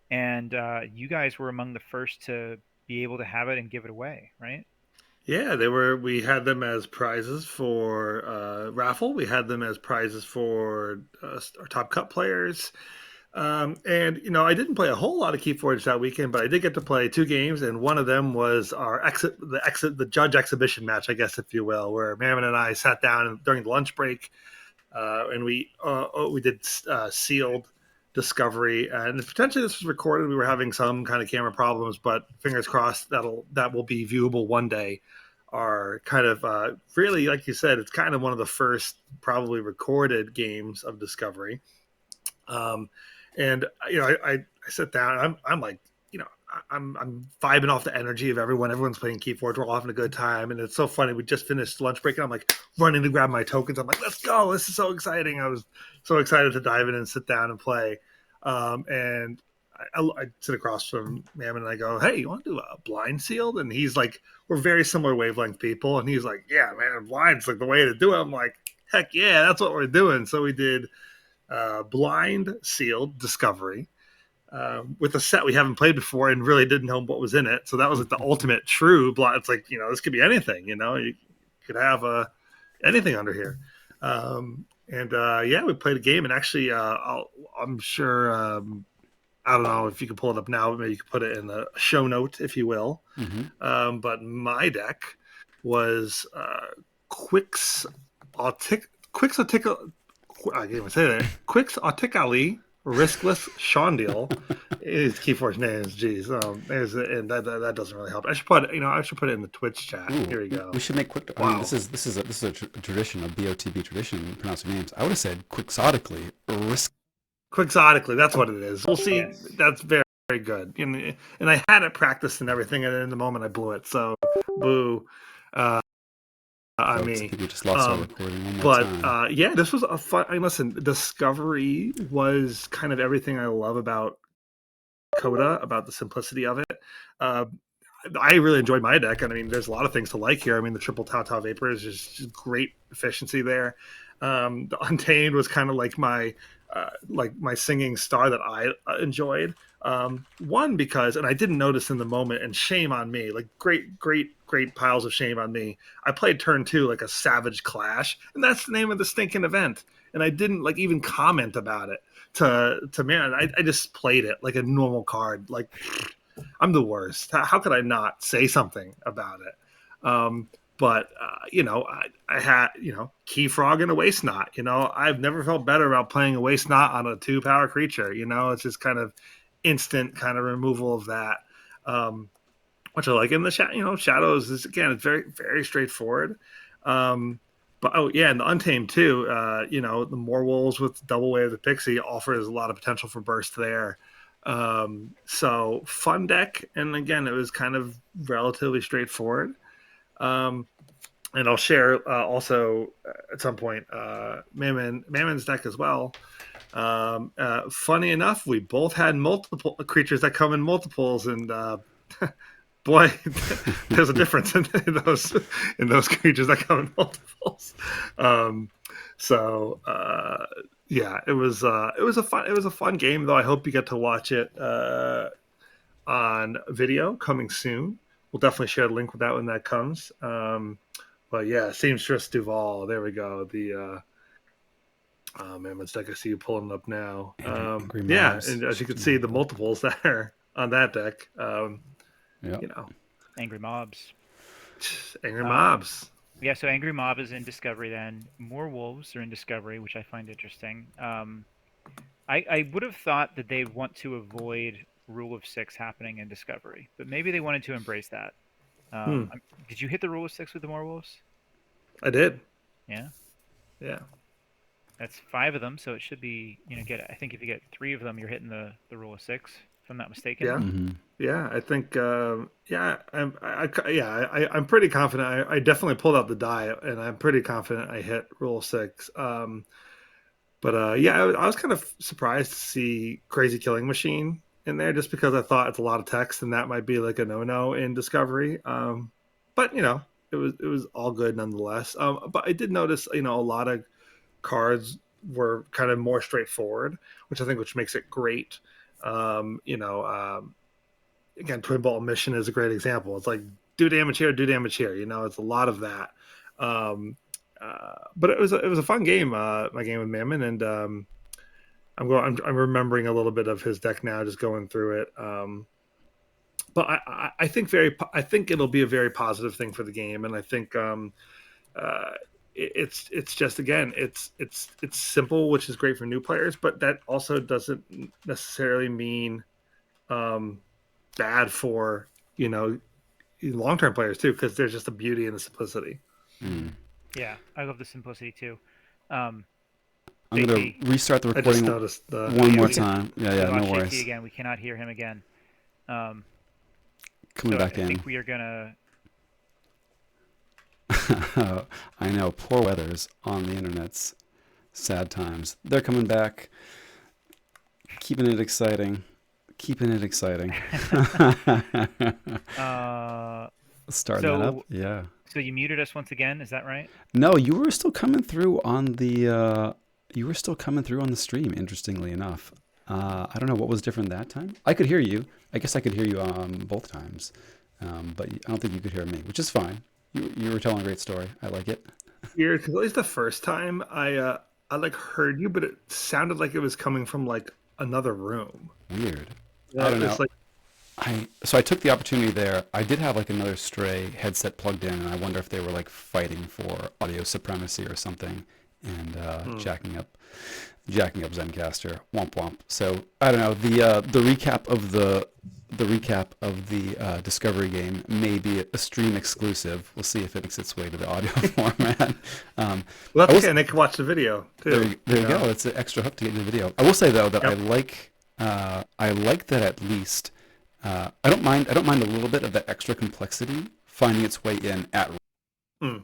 B: and you guys were among the first to be able to have it and give it away, right?
C: Yeah, they were. We had them as prizes for raffle. We had them as prizes for our top cut players. And I didn't play a whole lot of Keyforge that weekend, but I did get to play 2 games, and one of them was the judge exhibition match, I guess, if you will, where Mammon and I sat down during the lunch break, and we did sealed Discovery, and potentially this was recorded. We were having some kind of camera problems, but fingers crossed that will be viewable one day. Are kind of really, like you said, it's kind of one of the first probably recorded games of Discovery. And I sit down. I'm like, I'm vibing off the energy of everyone. Everyone's playing Keyforge. We're all having a good time, and it's so funny. We just finished lunch break, and I'm like running to grab my tokens. I'm like, let's go! This is so exciting. I was so excited to dive in and sit down and play. And I sit across from Mammon and I go, hey, you want to do a blind sealed? And he's like, we're very similar wavelength people, and he's like, yeah, man, blind's like the way to do it. I'm like, heck yeah, that's what we're doing. So we did blind sealed Discovery with a set we haven't played before and really didn't know what was in it. So that was like the ultimate true blind. It's like, this could be anything, you could have anything under here. We played a game, and actually I'm sure I don't know if you can pull it up now, but maybe you can put it in the show note, if you will.
A: Mm-hmm.
C: But my deck was I can't even say that. Quixotically Riskless Shondeal. His Keyforge names, geez. And that doesn't really help. I should put it in the Twitch chat.
A: Ooh,
C: here we go.
A: We should make quick.
C: Wow.
A: I mean, this is a tradition, a BOTB tradition, pronouncing names. I would have said Quixotically
C: Quixotically, that's what it is. We'll see. Yes. That's very, very good. And I had it practiced and everything, and in the moment I blew it. So, boo. I mean,
A: we just lost our recording one more time.
C: Yeah, this was a fun. Listen, Discovery was kind of everything I love about Coda, about the simplicity of it. I really enjoyed my deck, and I mean, there's a lot of things to like here. I mean, the triple Tau Vapor is just great efficiency there. The Untamed was kind of like my singing star that I enjoyed. One, because, and I didn't notice in the moment, and shame on me, like great piles of shame on me. I played turn 2 like a Savage Clash, and that's the name of the stinking event. And I didn't even comment about it to man. I just played it like a normal card. Like, I'm the worst. How could I not say something about it? But I had Key Frog and a Waste Knot. I've never felt better about playing a Waste Knot on a 2-power creature. It's just kind of instant kind of removal of that, which I like. In the Shadows is, again, it's very, very straightforward. And the Untamed too. The More Wolves with Double Wave of the Pixie offers a lot of potential for burst there. So fun deck, and again, it was kind of relatively straightforward. Um, and I'll share also at some point Mammon's deck as well. Funny enough, we both had multiple creatures that come in multiples, and boy, there's a difference in those creatures that come in multiples. Um, so yeah, it was a fun game though. I hope you get to watch it on video coming soon. We'll definitely share the link with that when that comes. But yeah, Seamstress Duval. There we go. The oh man, it's like I see you pulling it up now.
A: Angry
C: Yeah,
A: Mobs.
C: and as you can see, the multiples that are on that deck.
A: Yeah.
C: You know,
B: Angry Mobs.
C: angry mobs.
B: Yeah, so Angry Mob is in Discovery then. More Wolves are in Discovery, which I find interesting. I would have thought that they want to avoid Rule of Six happening in Discovery, but maybe they wanted to embrace that.
C: Hmm.
B: Did you hit the Rule of Six with the More Wolves?
C: I did.
B: Yeah,
C: Yeah.
B: that's 5 of them, so it should be, get. I think if you get 3 of them, you're hitting the Rule of Six, if I'm not mistaken.
C: Yeah.
A: Mm-hmm.
C: Yeah. I think. Yeah. I'm pretty confident. I definitely pulled out the die, and I'm pretty confident I hit Rule 6. But yeah, I was kind of surprised to see Crazy Killing Machine in there, just because I thought it's a lot of text, and that might be like a no in Discovery. But it was all good nonetheless. But I did notice, a lot of cards were kind of more straightforward, which makes it great. Um, you know, um, Again, Twin Ball Mission is a great example. It's like do damage here, do damage here. It's a lot of that. But it was a fun game. My game with Mammon, and I'm remembering a little bit of his deck now, just going through it. But I think I think it'll be a very positive thing for the game, and I think uh, it's just again it's simple, which is great for new players, but that also doesn't necessarily mean um, bad for long term players too, because there's just a beauty in the simplicity.
A: Mm.
B: Yeah, I love the simplicity too. Um,
A: I'm gonna
B: JT,
A: restart the
C: I just
A: recording
C: noticed the
A: one
B: yeah,
A: more
B: we
A: time. Yeah, no
B: lost JT
A: worries.
B: again. We cannot hear him again. Um,
A: Coming
B: so
A: back
B: I
A: in.
B: think we are gonna.
A: I know, poor weather's on the internet's sad times. They're coming back, keeping it exciting. Keeping it exciting.
B: uh,
A: Starting that up,
B: so
A: yeah.
B: so you muted us once again. Is that right?
A: No, you were still coming through on the you were still coming through on the stream, interestingly enough. I don't know what was different that time. I could hear you. I guess I could hear you both times. But I don't think you could hear me, which is fine. You were telling a great story. I like it.
C: weird, because at least the first time I like heard you, but it sounded like it was coming from like another room.
A: Weird. I don't
C: It's
A: know.
C: like
A: So I took the opportunity there. I did have like another stray headset plugged in, and I wonder if they were like fighting for audio supremacy or something, and jacking up Zencaster. Womp womp. So I don't know. The recap of the Discovery game may be a stream exclusive. We'll see if it makes its way to the audio format.
C: well,
A: I
C: that's
A: will,
C: okay. And they can watch the video
A: there,
C: too.
A: there you go. It's an extra hook to get in the video. I will say though that
C: Yep.
A: I like that at least. I don't mind. I don't mind a little bit of that extra complexity finding its way in at.
C: Mm.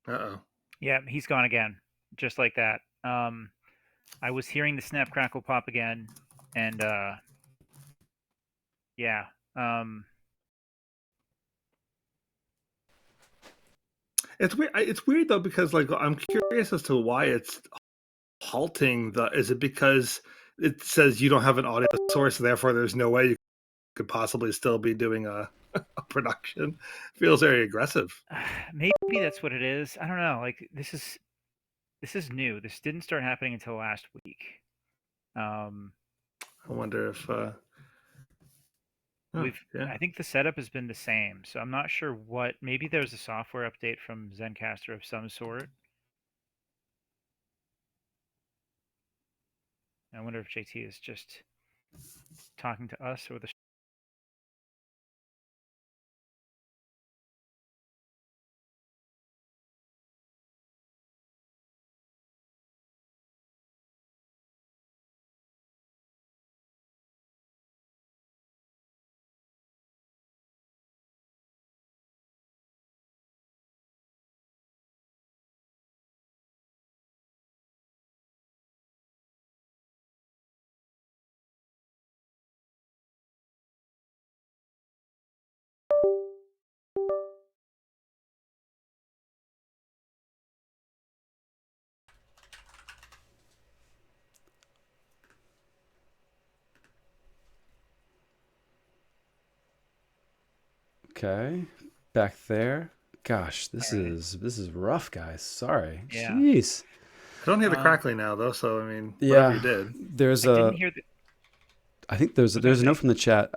C: Uh-oh.
B: Yeah, he's gone again, just like that. I was hearing the snap crackle pop again, and yeah. Um,
C: It's weird. It's weird though, because like I'm curious as to why it's halting. Is it because it says you don't have an audio source, therefore there's no way you could possibly still be doing a production? Feels very aggressive.
B: maybe that's what it is. I don't know. Like this is new. This didn't start happening until last week. Um,
C: I wonder if. Oh,
B: we've
C: yeah.
B: I think the setup has been the same, so I'm not sure what. Maybe there's a software update from Zencaster of some sort. I wonder if JT is just talking to us or the
A: Okay. Back there. Gosh,
B: All right.
A: this is rough, guys. Sorry.
B: Yeah.
A: Jeez.
C: I don't hear the
B: Um,
C: crackling now though, so I mean, whatever you
A: Yeah.
C: did.
A: There's
B: I didn't
A: a
B: hear the.
A: I think
B: I was gonna
A: there's a note
B: say.
A: from the chat.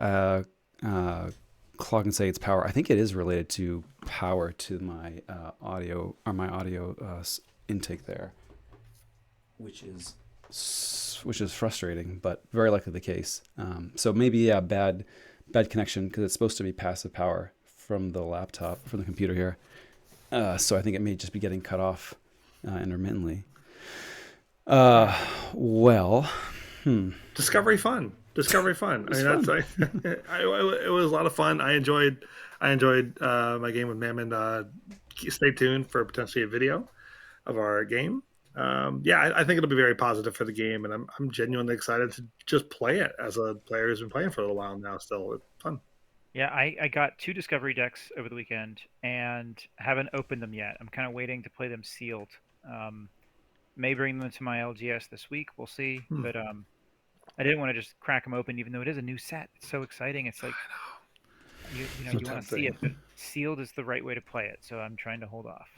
A: Clog and say it's power. I think it is related to power to my audio or my audio intake there, which is frustrating, but very likely the case. So maybe bad connection because it's supposed to be passive power from the laptop from the computer here. So I think it may just be getting cut off intermittently.
B: Yeah.
A: Well,
C: Discovery fun. Discovery fun. I
A: it's
C: mean, that's
A: fun.
C: it was a lot of fun. I enjoyed my game with Mammon. Stay tuned for potentially a video of our game. Yeah, I think it'll be very positive for the game, and I'm genuinely excited to just play it as a player who's been playing for a little while now. Still, it's fun.
B: Yeah, I got two Discovery decks over the weekend and haven't opened them yet. I'm kind of waiting to play them sealed. Um, may bring them to my LGS this week. We'll see.
C: Hmm.
B: But I didn't want to just crack them open, even though it is a new set. It's so exciting. It's like
C: So
B: you want to see it,
C: tempting.
B: but sealed is the right way to play it. So I'm trying to hold off.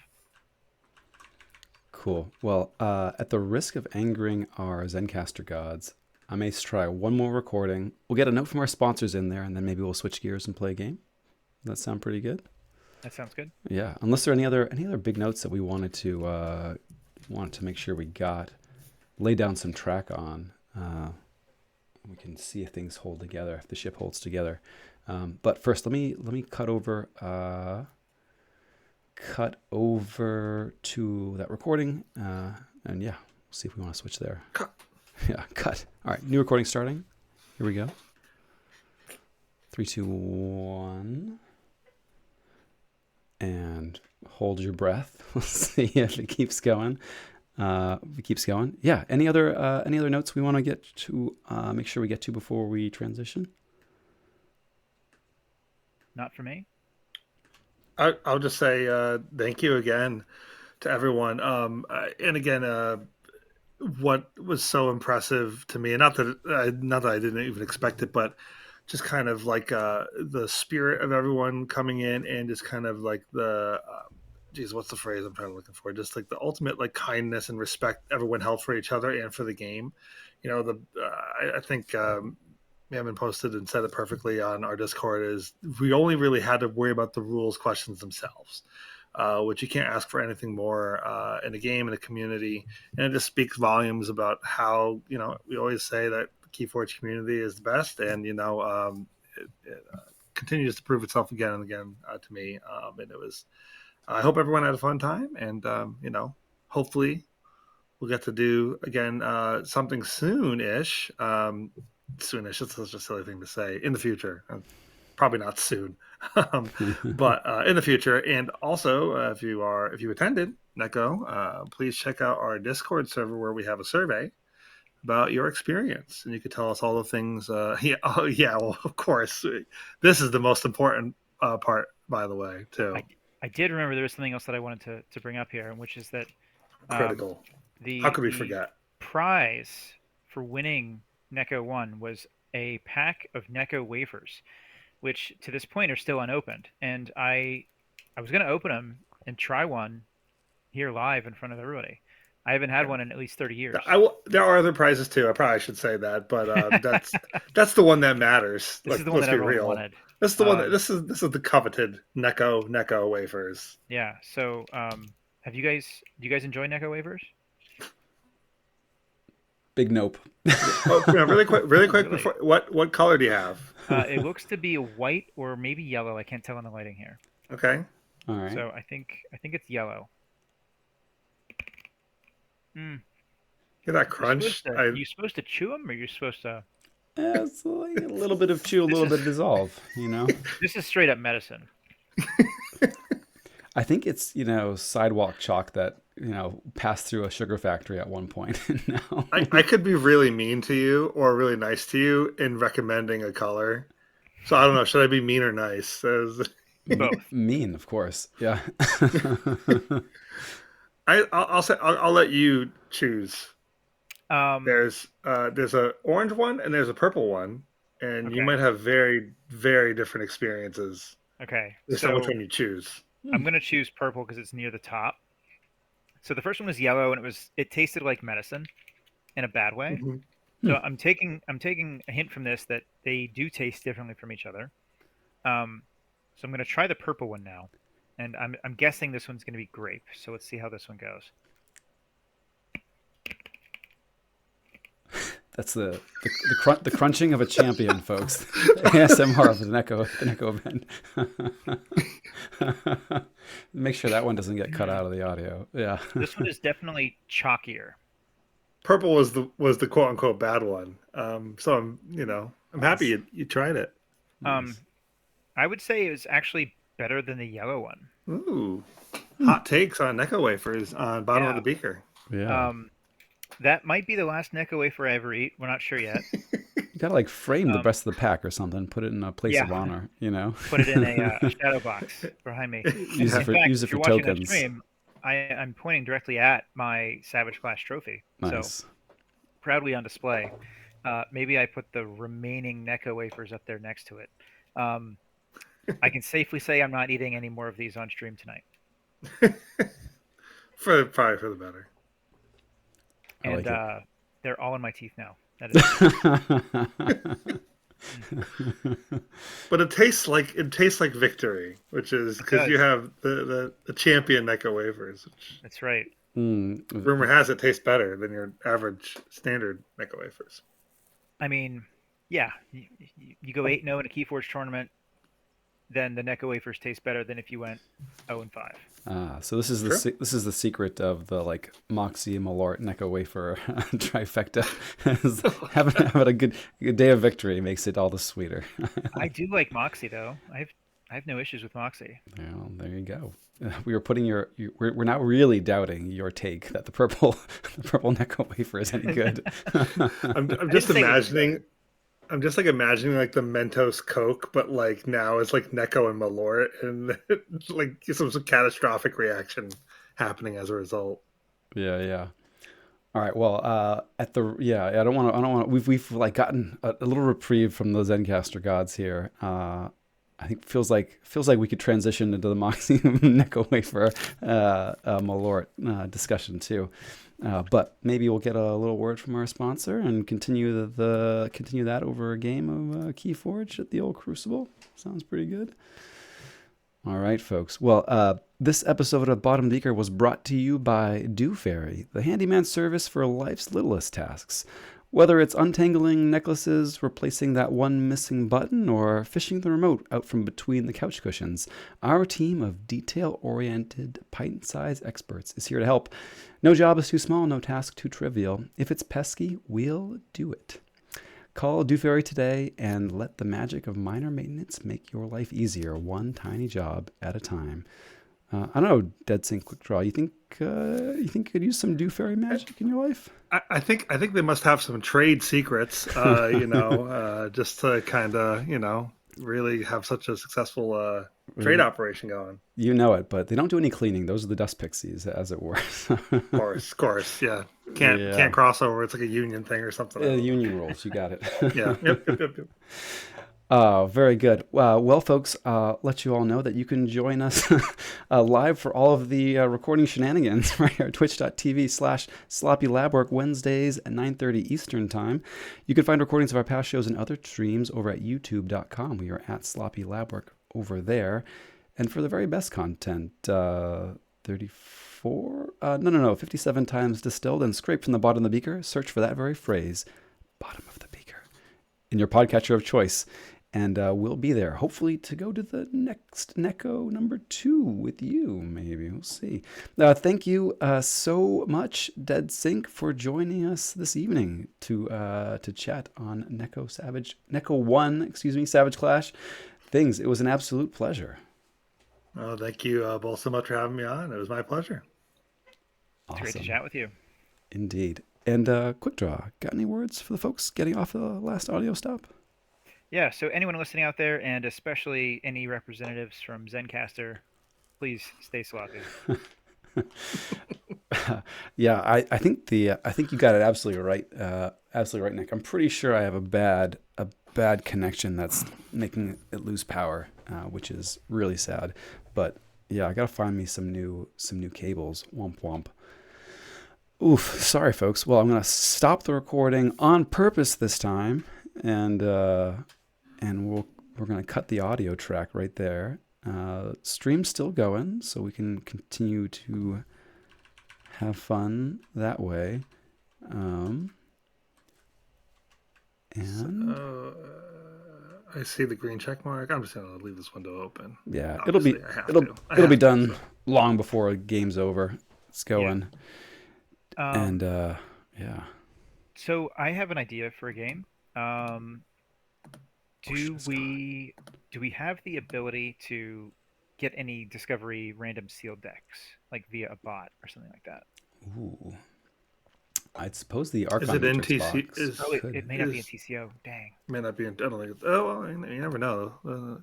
A: Cool. Well, at the risk of angering our Zencaster gods, I may try one more recording. We'll get a note from our sponsors in there, and then maybe we'll switch gears and play a game. Does that sound pretty good?
B: That sounds good.
A: Yeah. Unless there are any other big notes that we wanted to make sure we lay down some track on. We can see if things hold together, if the ship holds together. But first, let me cut over to that recording, and yeah, we'll see if we want to switch there.
C: Cut.
A: Yeah, cut. All right, new recording starting. Here we go. 3, 2, 1, and hold your breath. We'll see if it keeps going. If it keeps going. Yeah. Any other notes we want to get to? Make sure we get to before we transition.
B: Not for me.
C: I'll just say thank you again to everyone. And again, what was so impressive to me, and not that I didn't even expect it, but just kind of like the spirit of everyone coming in, and just kind of like the geez, what's the phrase I'm trying to looking for? Just like the ultimate like kindness and respect everyone held for each other and for the game. You know, I think Mammon posted and said it perfectly on our Discord is we only really had to worry about the rules questions themselves, which you can't ask for anything more in a game, in a community. And it just speaks volumes about how, you know, we always say that the Keyforge community is the best. And, you know, it continues to prove itself again and again to me. And it was, I hope everyone had a fun time. And, you know, hopefully we'll get to do again something soon-ish. Soonish, it's such a silly thing to say. In the future, probably not soon, but in the future. And also, if you attended NEKO, please check out our Discord server where we have a survey about your experience, and you could tell us all the things. Yeah, oh yeah, well, of course, this is the most important part, by the way, too.
B: I did remember there was something else that I wanted to bring up here, which is that
C: Critical. How
B: the
C: could we forget?
B: prize for winning NEKO 1 was a pack of NEKO wafers, which to this point are still unopened. And I was going to open them and try one here live in front of everybody. I haven't had one in at least 30 years.
C: There are other prizes too. I probably should say that, but that's the one that matters.
B: This is the one
C: Let's
B: that
C: be
B: everyone
C: real.
B: wanted.
C: This is the one that this is the coveted NEKO wafers.
B: Yeah. So, do you guys enjoy NEKO wafers?
A: Big nope.
C: Oh, yeah, really quick
B: Really?
C: before what color do you have?
B: It looks to be a white or maybe yellow. I can't tell in the lighting here.
C: Okay.
A: All right.
B: So I think it's yellow. Mm.
C: Hear that crunch?
B: You supposed to chew them, or you're supposed to?
A: Yeah, it's like a little bit of chew, a little bit of dissolve. You know.
B: This is straight up medicine.
A: I think it's sidewalk chalk that passed through a sugar factory at one point. No.
C: I could be really mean to you or really nice to you in recommending a color. So I don't know. Should I be mean or nice?
B: Both.
A: Mean, of course. Yeah.
C: I'll let you choose. There's a orange one and there's a purple one, and you
B: Okay.
C: might have very, very different experiences.
B: Okay,
C: Just on which
B: so
C: one you choose.
B: I'm going to choose purple because it's near the top. So the first one was yellow, and it tasted like medicine in a bad way.
C: Hmm.
B: So I'm taking a hint from this that they do taste differently from each other. So I'm going to try the purple one now, and I'm guessing this one's going to be grape. So let's see how this one goes.
A: That's the crunching of a champion, folks. ASMR of the NEKO event. Make sure that one doesn't get cut out of the audio. Yeah.
B: This one is definitely chalkier.
C: Purple was the quote unquote bad one. So I'm happy
A: Nice.
C: you tried it.
B: Um, I would say it was actually better than the yellow one.
C: Ooh, hot takes on NEKO wafers on bottom of
B: Yeah.
C: the beaker.
A: Yeah.
B: That might be the last NEKO wafer I ever eat. We're not sure yet.
A: You gotta like frame the rest of the pack or something. Put it in a place
B: Yeah.
A: of honor. You know.
B: Put it in a shadow box behind me.
A: Use it
B: In fact,
A: use it
B: if
A: for
B: you're watching that
A: tokens.
B: stream, I'm pointing directly at my Savage Clash trophy.
A: Nice.
B: So proudly on display. Maybe I put the remaining NEKO wafers up there next to it. I can safely say I'm not eating any more of these on stream tonight.
C: Probably for the better.
A: I like
B: And they're all in my teeth now. That is
C: But it tastes like victory, which is because you have the champion NEKO wafers. Which
B: That's right.
C: rumor has it tastes better than your average standard NEKO wafers.
B: I mean, yeah, you go 8-0 in a Keyforge tournament, then the NEKO wafers taste better than if you went 0-5.
A: So this is this is the secret of the like Moxie Malort NEKO wafer trifecta. having a good day of victory makes it all the sweeter.
B: I do like Moxie though. I have no issues with Moxie.
A: Well, there you go. We were putting we're not really doubting your take that the purple NEKO wafer is any good.
C: I'm just imagining. I'm just like imagining like the Mentos Coke, but like now it's like NEKO and Malort, and like some catastrophic reaction happening as a result.
A: Yeah. All right. Well, I don't want to. We've like gotten a little reprieve from the Zencaster gods here. I think feels like we could transition into the Moxie NEKO wafer Malort discussion too. But maybe we'll get a little word from our sponsor and continue that over a game of Keyforge at the old Crucible. Sounds pretty good. All right, folks. Well, this episode of Bottom Beaker was brought to you by Do Fairy, the handyman service for life's littlest tasks. Whether it's untangling necklaces, replacing that one missing button, or fishing the remote out from between the couch cushions, our team of detail-oriented, pint-sized experts is here to help. No job is too small, no task too trivial. If it's pesky, we'll do it. Call Do Fairy today and let the magic of minor maintenance make your life easier, one tiny job at a time. I don't know, Dead Sync Quick Draw. You think you could use some Do Fairy magic in your life?
C: I think they must have some trade secrets, just to kind of really have such a successful trade operation going.
A: You know it, but they don't do any cleaning. Those are the dust pixies, as it were.
C: Of course, yeah. Can't cross over. It's like a union thing or something.
A: Union rules. You got it.
C: Yeah. Yep.
A: Very good. Well, folks, let you all know that you can join us live for all of the recording shenanigans right here at twitch.tv/sloppylabwork Wednesdays at 9:30 Eastern Time. You can find recordings of our past shows and other streams over at youtube.com. We are at Sloppy Labwork over there. And for the very best content, 57 times distilled and scraped from the bottom of the beaker, search for that very phrase, bottom of the beaker, in your podcatcher of choice. And we'll be there, hopefully, to go to the next NEKO number 2 with you, maybe. We'll see. Thank you so much, Dead Sync, for joining us this evening to chat on NEKO 1, Savage Clash things. It was an absolute pleasure.
C: Oh, thank you both so much for having me on. It was my pleasure.
A: Awesome.
B: It's great to chat with you.
A: Indeed. And Quick Draw, got any words for the folks getting off the last audio stop?
B: Yeah, so anyone listening out there, and especially any representatives from Zencaster, please stay sloppy.
A: Yeah, I think you got it absolutely right. Absolutely right, Nick. I'm pretty sure I have a bad bad connection that's making it lose power, which is really sad. But yeah, I gotta find me some new cables. Womp womp. Oof. Sorry, folks. Well, I'm gonna stop the recording on purpose this time, and we're gonna cut the audio track right there. Stream's still going, so we can continue to have fun that way. And
C: I see the green check mark. I'm just gonna leave this window open.
A: yeah,
C: Obviously,
A: it'll be done long before the game's over. It's going.
B: Yeah.
A: And yeah.
B: So I have an idea for a game. Do we have the ability to get any Discovery random sealed decks, like via a bot or something like that?
A: Ooh. I'd suppose the Archon
C: Is it in
A: Matrix
C: TC?
A: box
B: It may not be in TCO. Dang.
C: May not be in. I don't think. Oh, well, you never know. The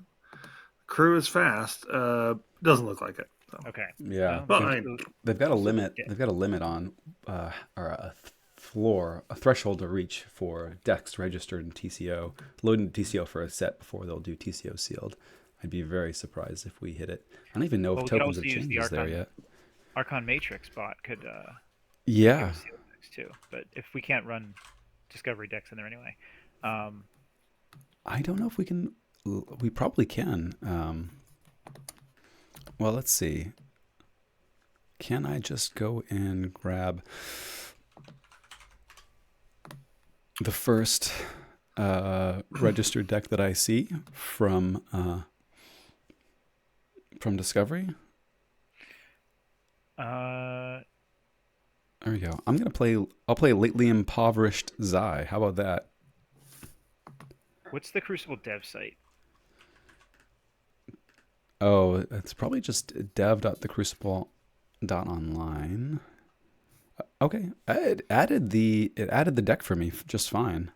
C: crew is fast. Doesn't look like it. So.
B: Okay.
A: Yeah.
B: Well,
A: they've got a limit.
B: Yeah.
A: They've got a limit on or a threshold to reach for decks registered in TCO. Loading TCO for a set before they'll do TCO sealed. I'd be very surprised if we hit it. I don't even know if tokens have changed there yet.
B: Archon Matrix bot could
A: yeah.
B: seal decks too, but if we can't run Discovery decks in there anyway,
A: I don't know if we can. We probably can. Well, let's see. Can I just go and grab the first registered deck that I see from Discovery? There we go. I'll play Lately Impoverished Zai. How about that?
B: What's the Crucible dev site?
A: Oh, it's probably just dev.thecrucible.online. Okay, it added the deck for me just fine.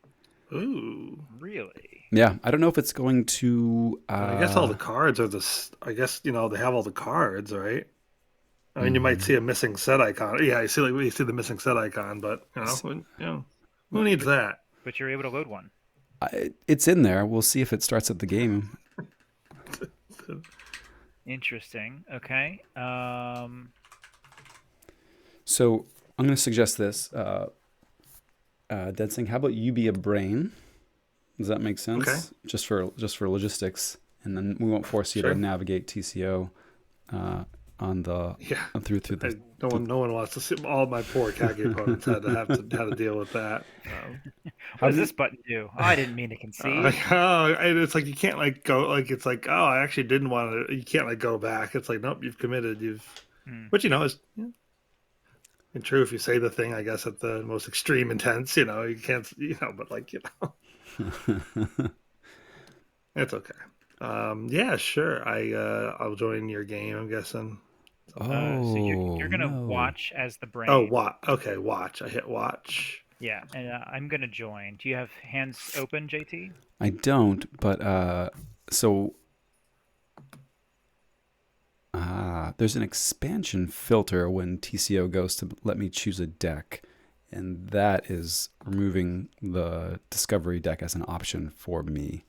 C: Ooh,
B: really?
A: Yeah, I don't know if it's going to.
C: I guess all the cards are this. I guess they have all the cards, right? I mean, you might see a missing set icon. Yeah, you see the missing set icon, but who needs that?
B: But you're able to load one.
A: It's in there. We'll see if it starts at the game.
B: Interesting. Okay.
A: So I'm going to suggest this. Deadsing, how about you be a brain? Does that make sense?
C: Okay.
A: Just for logistics, and then we won't force you to navigate TCO on the through the.
C: No one wants to see. All my poor Kage opponents had to deal with that.
B: What does this button do? Oh, I didn't mean to concede.
C: It's like you can't go. It's like, oh, I actually didn't want to. You can't go back. It's like, nope, you've committed. Which is. And true, if you say the thing, I guess at the most extreme intense, you can't, but it's okay. Yeah, sure. I'll join your game, I'm guessing.
B: So you're gonna watch as the brain.
C: Oh, okay, watch. I hit watch.
B: Yeah, and I'm gonna join. Do you have hands open, JT?
A: I don't, but there's an expansion filter when TCO goes to let me choose a deck, and that is removing the Discovery deck as an option for me.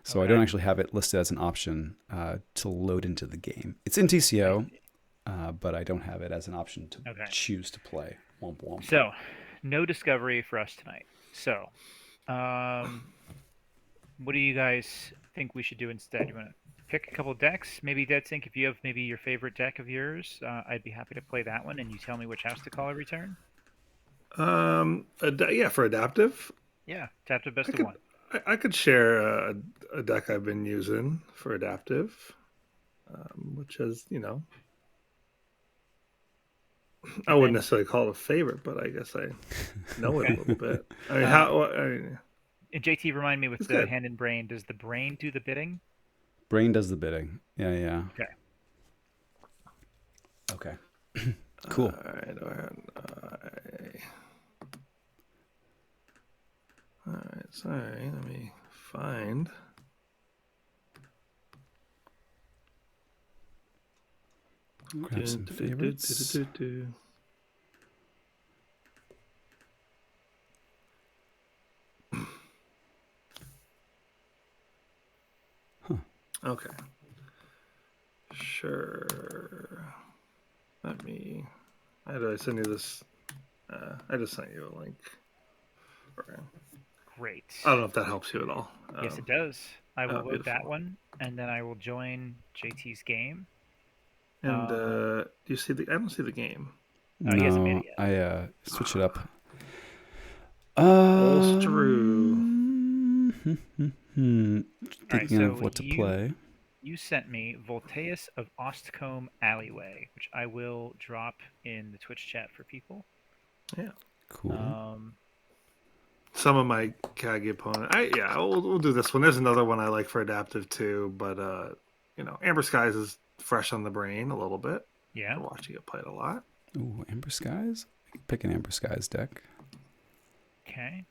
A: So I don't actually have it listed as an option to load into the game. It's in TCO, but I don't have it as an option to choose to play. Womp womp.
B: So, no Discovery for us tonight. So, what do you guys think we should do instead? You want to pick a couple decks? Maybe DeadSync, if you have maybe your favorite deck of yours, I'd be happy to play that one, and you tell me which house to call every turn.
C: For adaptive.
B: Yeah, adaptive best of one.
C: I could share a deck I've been using for adaptive, which is, I wouldn't necessarily call it a favorite, but I guess I know it a little bit. I mean,
B: and JT, remind me with the hand and brain, does the brain do the bidding?
A: Brain does the bidding. Yeah. Okay. Cool.
C: All right. Sorry. Let me find.
A: Grab some favorites.
C: Okay. Sure. Let me. How did I send you this? I just sent you a link.
B: Great.
C: I don't know if that helps you at all.
B: Yes, it does. I will load
C: Beautiful.
B: that one, and then I will join JT's game.
C: And do you see the? I don't see the game.
B: Oh, he hasn't made
A: No,
B: it yet.
A: I switch it up.
C: Ulstru.
B: All right,
A: Thinking of
B: so
A: what to play.
B: you sent me Voltaeus of Ostcombe Alleyway, which I will drop in the Twitch chat for people.
C: Yeah.
A: Cool.
C: Some of my Kagi opponent. We'll do this one. There's another one I like for adaptive too, but Amber Skies is fresh on the brain a little bit.
B: Yeah.
C: We're watching it played a lot.
A: Ooh, Amber Skies? I can pick an Amber Skies deck.
B: Okay.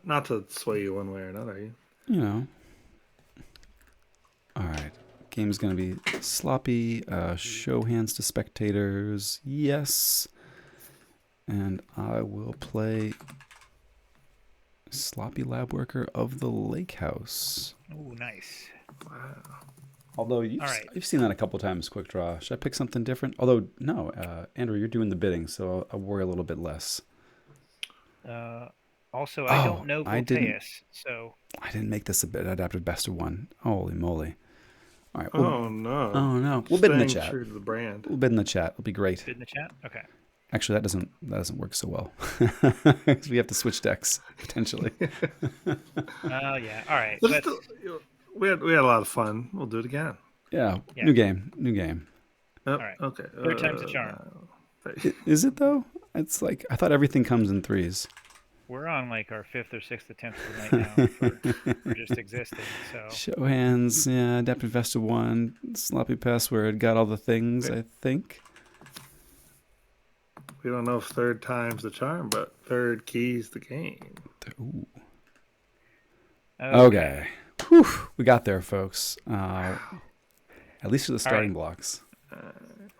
C: Not to sway you one way or another.
A: You know. Alright. Game's gonna be sloppy. Show hands to spectators. Yes. And I will play Sloppy Lab Worker of the Lake House.
B: Oh, nice.
C: Wow.
A: Although you've seen that a couple times, Quick Draw. Should I pick something different? Although, no, Andrew, you're doing the bidding, so I'll worry a little bit less.
B: Also, I don't know Voltaeus, so...
A: I didn't make this a bit adaptive best of one. Holy moly. All right.
C: Oh, no.
A: Oh, no. We'll bid in the chat.
C: True to the brand.
A: We'll bid in the chat. It'll be great.
B: Bid in the chat? Okay.
A: Actually, that doesn't work so well. We have to switch decks, potentially.
B: Yeah. All right.
C: We had a lot of fun. We'll do it again.
A: Yeah. New game.
C: Oh,
B: all right.
C: Okay.
B: Third time's a charm.
A: Is it, though? It's like, I thought everything comes in threes.
B: We're on like our 5th or 6th attempt of the night now for just existing. So
A: Show hands, yeah, adaptive Vesta 1, sloppy password, got all the things, I think.
C: We don't know if third time's the charm, but third key's the game.
A: Ooh.
B: okay.
A: Okay. Whew, we got there, folks. At least for the starting blocks.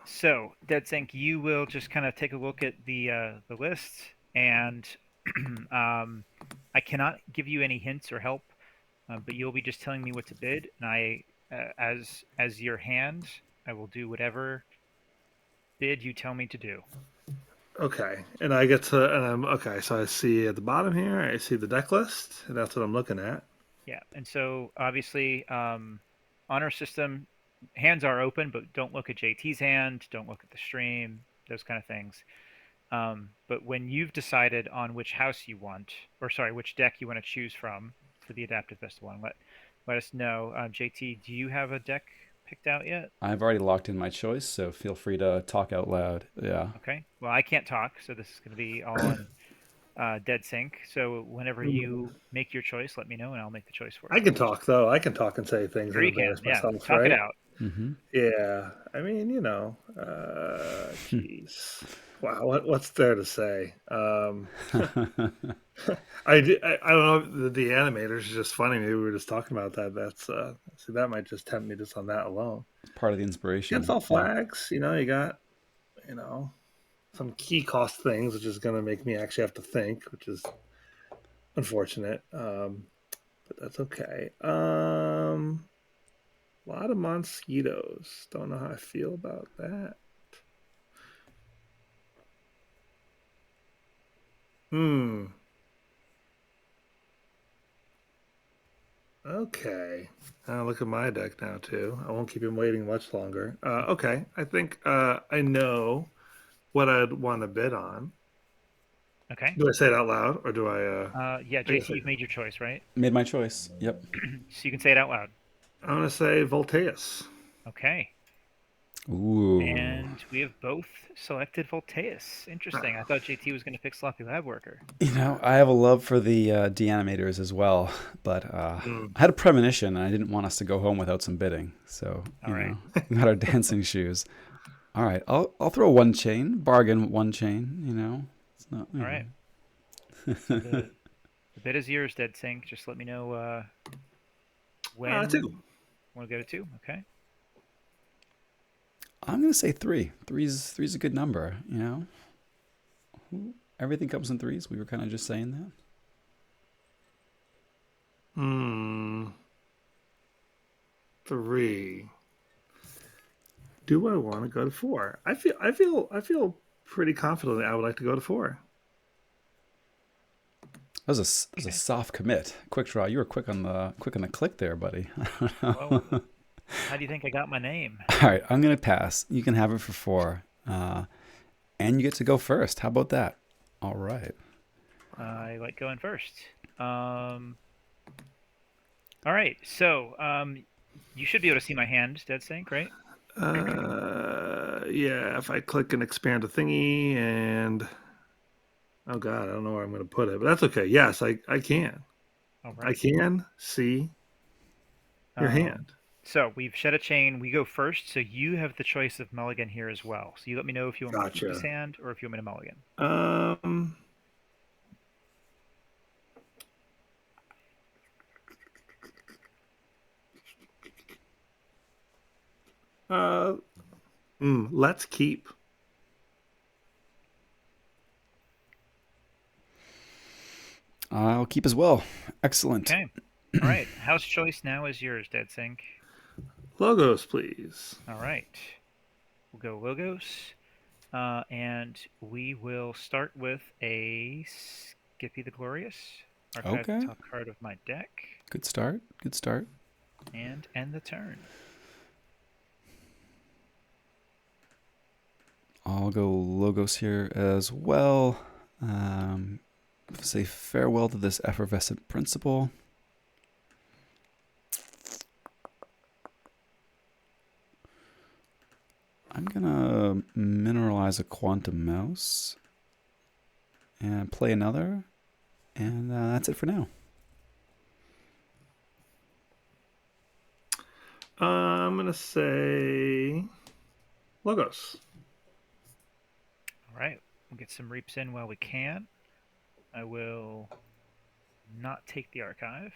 B: So, Dead Sync, you will just kind of take a look at the list, and I cannot give you any hints or help, but you'll be just telling me what to bid, and I, as your hand, I will do whatever bid you tell me to do.
C: Okay, and I get to, and I'm okay. So I see at the bottom here, I see the deck list, and that's what I'm looking at.
B: Yeah, and so obviously, on our system, hands are open, but don't look at JT's hand, don't look at the stream, those kind of things. But when you've decided on which house you want, or sorry, which deck you want to choose from for the Adaptive Vesta one, let us know. JT, do you have a deck picked out yet?
A: I've already locked in my choice, so feel free to talk out loud. Yeah.
B: Okay. Well, I can't talk, so this is going to be all on Dead Sync. So whenever you make your choice, let me know, and I'll make the choice for you.
C: I can talk though. I can talk and say things
B: Sure
C: and
B: you can.
C: embarrass
B: Yeah,
C: myself,
B: talk
C: right?
B: it out.
A: Mm-hmm.
C: Yeah. I mean, jeez. Wow. What's there to say? I don't know. The animators is just funny. Maybe we were just talking about that. That's see, that might just tempt me just on that alone.
A: It's part of the inspiration.
C: Against all flags, you got, some key cost things, which is going to make me actually have to think, which is unfortunate. But that's okay. A lot of mosquitoes. Don't know how I feel about that. Okay. Look at my deck now too. I won't keep him waiting much longer. Okay. I think I know what I'd want to bid on.
B: Okay.
C: Do I say it out loud or do I?
B: Yeah, JT, you've made your choice, right?
A: Made my choice. Yep.
B: So you can say it out loud.
C: I'm gonna say Voltaeus.
B: Okay.
A: Ooh.
B: And we have both selected Voltaeus. Interesting. I thought JT was going to pick Sloppy Lab Worker.
A: I have a love for the de-animators as well, but I had a premonition, and I didn't want us to go home without some bidding. So, we got our dancing shoes. All right, I'll throw one chain, bargain one chain. It's not.
B: All right. So the bid is yours, Dead Sync. Just let me know when.
C: 2.
B: Want to go to 2? Okay.
A: I'm gonna say 3. Three's a good number. Everything comes in threes. We were kind of just saying that.
C: 3. Do I want to go to 4? I feel pretty confident that I would like to go to 4.
A: That was a soft commit. Quick draw. You were quick on the click there, buddy.
B: Well, how do you think I got my name?
A: All right, I'm gonna pass. You can have it for 4, and you get to go first. How about that? All right.
B: I like going first. All right, so you should be able to see my hand, Dead Sync, right?
C: Yeah, if I click and expand a thingy and oh god, I don't know where I'm going to put it, but that's okay. Yes, I can.
B: All
C: I
B: right.
C: can see your
B: Um,
C: hand.
B: so we've shed a chain. We go first, so you have the choice of mulligan here as well. So you let me know if you want me to keep this
C: Gotcha.
B: hand or if you want me to mulligan.
C: Um. Uh. Let's keep.
A: I'll keep as well. Excellent.
B: Okay. All right. House choice now is yours, Dead Sync.
C: Logos, please.
B: All right. We'll go logos. And we will start with a Skippy the Glorious. Archive the
A: Okay.
B: top card of my deck.
A: Good start. Good start.
B: And end the turn.
A: I'll go logos here as well. Say farewell to this effervescent principle. I'm gonna mineralize a quantum mouse and play another, and that's it for now.
C: I'm gonna say logos.
B: All right. We'll get some reaps in while we can. I will not take the archive.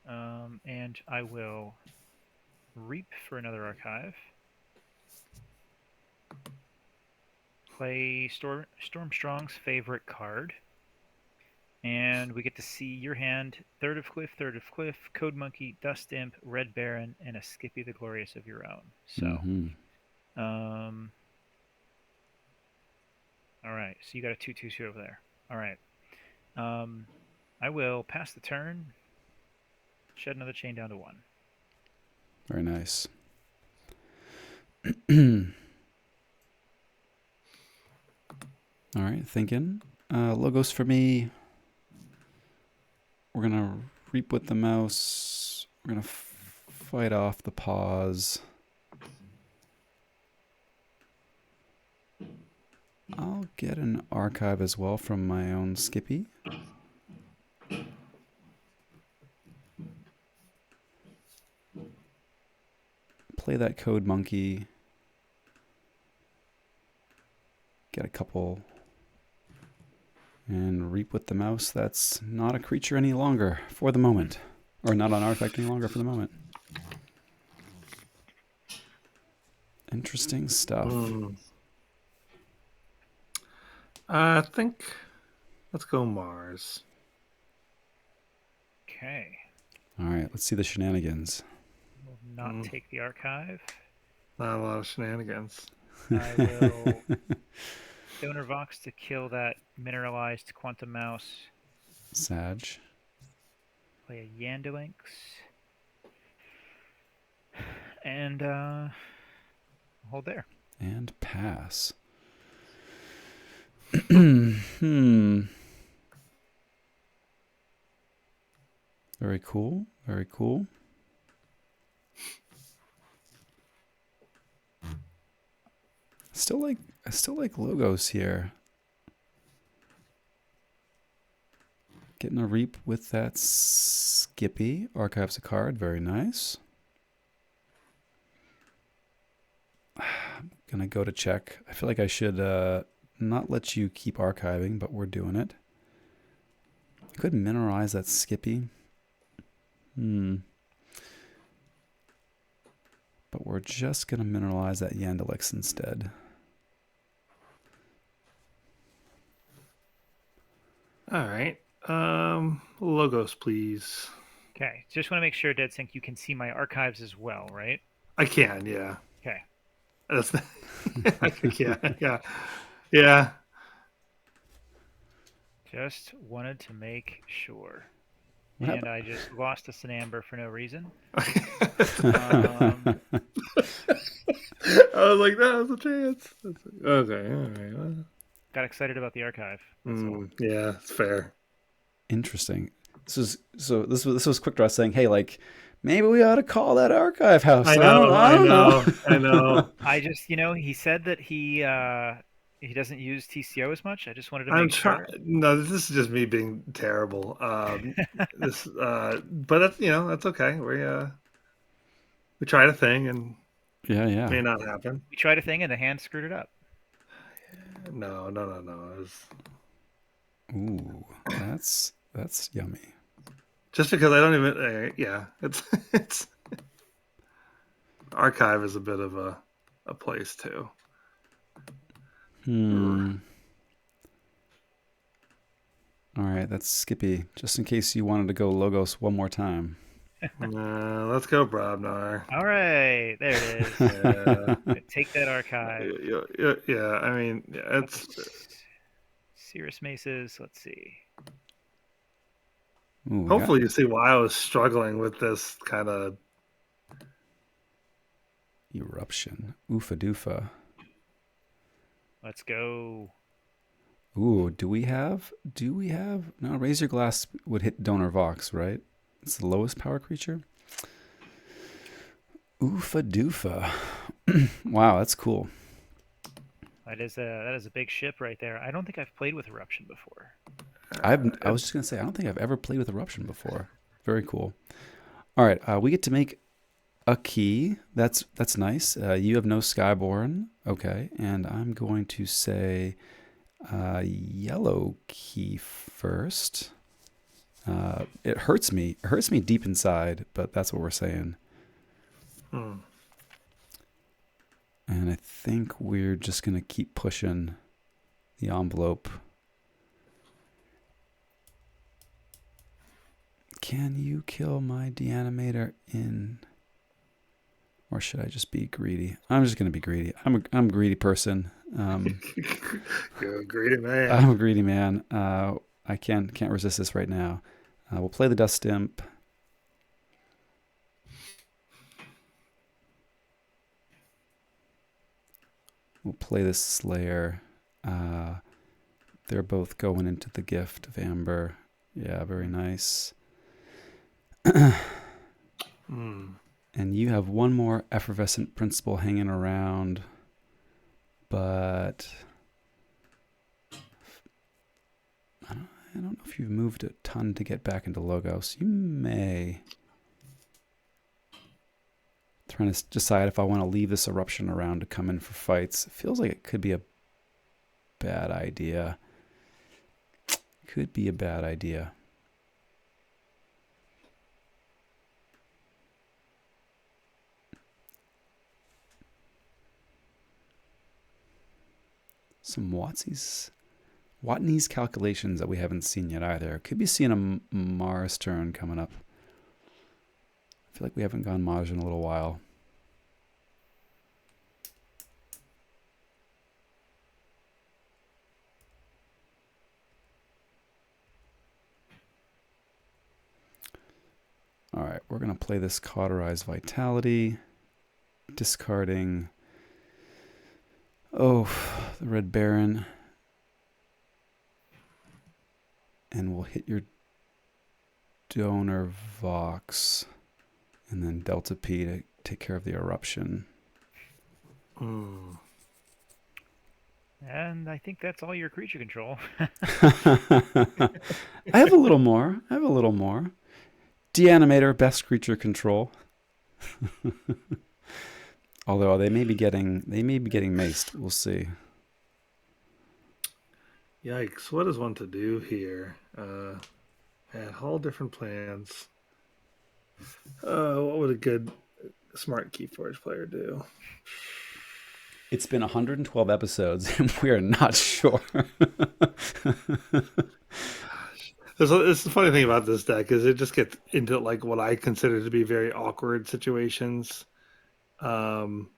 B: And I will reap for another archive. Play Stormstrong's favorite card. And we get to see your hand: Third of Cliff, Code Monkey, Dust Imp, Red Baron, and a Skippy the Glorious of your own. So, all right. So you got a 2/2 over there. All right. I will pass the turn. Shed another chain down to 1.
A: Very nice. All right, thinking. Logos for me. We're gonna reap with the mouse. We're gonna fight off the pause. I'll get an archive as well from my own Skippy. Play that Code Monkey. Get a couple. And reap with the mouse. That's not a creature any longer for the moment. Or not an artifact any longer for the moment. Interesting stuff.
C: I think let's go Mars.
B: Okay.
A: All right, let's see the shenanigans.
B: Will not take the archive.
C: Not a lot of shenanigans.
B: I will Donor Vox to kill that mineralized quantum mouse.
A: Sag.
B: Play a Yandolinx. And hold there.
A: And pass. Very cool. Very cool. I still like logos here. Getting a reap with that Skippy. Archives a card. Very nice. I'm gonna go to check. I feel like I should not let you keep archiving, but we're doing it. I could mineralize that Skippy. But we're just gonna mineralize that Yandelix instead.
C: All right. Logos, please.
B: Okay. Just want to make sure, DeadSync, you can see my archives as well, right?
C: I can, yeah.
B: Okay.
C: That's yeah, yeah, yeah.
B: Just wanted to make sure.
A: What
B: And I just lost us an amber for no reason.
C: I was like, that was a chance. Okay, all right. Well,
B: Got excited about the archive. That's all.
C: yeah, it's fair.
A: Interesting. This was Quick Draw saying, "Hey, like maybe we ought to call that archive house."
C: I
A: I don't know.
C: know, I know.
B: I just, he said that he doesn't use TCO as much. I just wanted to
C: I'm
B: make
C: trying.
B: sure.
C: No, this is just me being terrible. But that's that's okay. We tried a thing and
A: Yeah, yeah.
C: may not happen.
B: We tried a thing and the hand screwed it up.
C: No, no, no, no. It was
A: Ooh, that's yummy.
C: just because I don't even. Yeah, it's archive is a bit of a place too.
A: All right, that's Skippy. Just in case you wanted to go Logos one more time.
C: Let's go, Brobnar.
B: All right, there it is.
C: Yeah,
B: Take that archive.
C: yeah. I mean, it's
B: Cirrus Maces. Let's see.
A: Ooh,
C: hopefully you see why I was struggling with this kind of
A: eruption. Oofa doofa.
B: Let's go.
A: Ooh, do we have? No, Razor Glass would hit Donor Vox, right? It's the lowest power creature. Oofa doofa. Wow, that's cool.
B: That is a big ship right there. I don't think I've played with Eruption before.
A: I was just gonna say I don't think I've ever played with Eruption before. Very cool. All right, we get to make a key. That's nice. You have no Skyborn. Okay, and I'm going to say yellow key first. It hurts me. It hurts me deep inside, but that's what we're saying. And I think we're just going to keep pushing the envelope. Can you kill my deanimator in... Or should I just be greedy? I'm just going to be greedy. I'm a greedy person.
C: You're a greedy man.
A: I'm a greedy man. I can't resist this right now. We'll play the Dust Imp. We'll play this Slayer. They're both going into the Gift of Amber. Yeah, very nice. And you have one more Effervescent Principle hanging around. But I don't know if you've moved a ton to get back into Logos. You may. Trying to decide if I want to leave this Eruption around to come in for fights. It feels like it could be a bad idea. Could be a bad idea. Some Watney's calculations that we haven't seen yet either. Could be seeing a Mars turn coming up. I feel like we haven't gone Mars in a little while. All right, we're going to play this Cauterize Vitality, discarding, the Red Baron, and we'll hit your Donor Vox, and then Delta P to take care of the Eruption.
B: And I think that's all your creature control.
A: I have a little more. Deanimator, best creature control. Although they may be getting maced. We'll see.
C: Yikes! What is one to do here? Had all different plans. What would a good smart Keyforge player do?
A: It's been 112 episodes, and we are not sure.
C: It's the funny thing about this deck is it just gets into like what I consider to be very awkward situations. Um,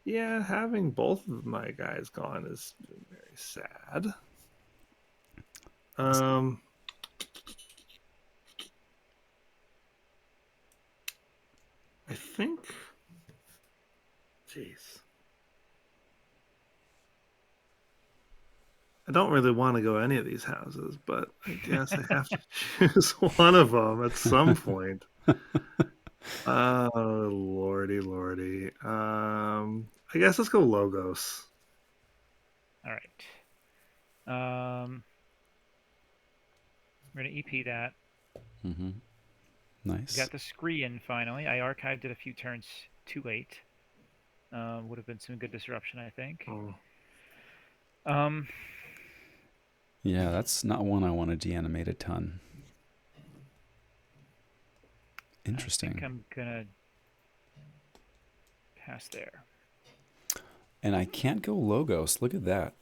C: yeah, having both of my guys gone is very sad. Um, I think, jeez, I don't really want to go any of these houses, but I guess I have to choose one of them at some point. Oh, lordy, lordy. I guess let's go Logos.
B: All right. We're gonna EP that.
A: Mm-hmm. Nice.
B: Got the scree in finally. I archived it a few turns too late. Would have been some good disruption, I think.
C: Oh.
B: Um,
A: Yeah, that's not one I want to deanimate a ton.
B: I think
A: Interesting.
B: I'm gonna pass there.
A: And I can't go Logos. Look at that.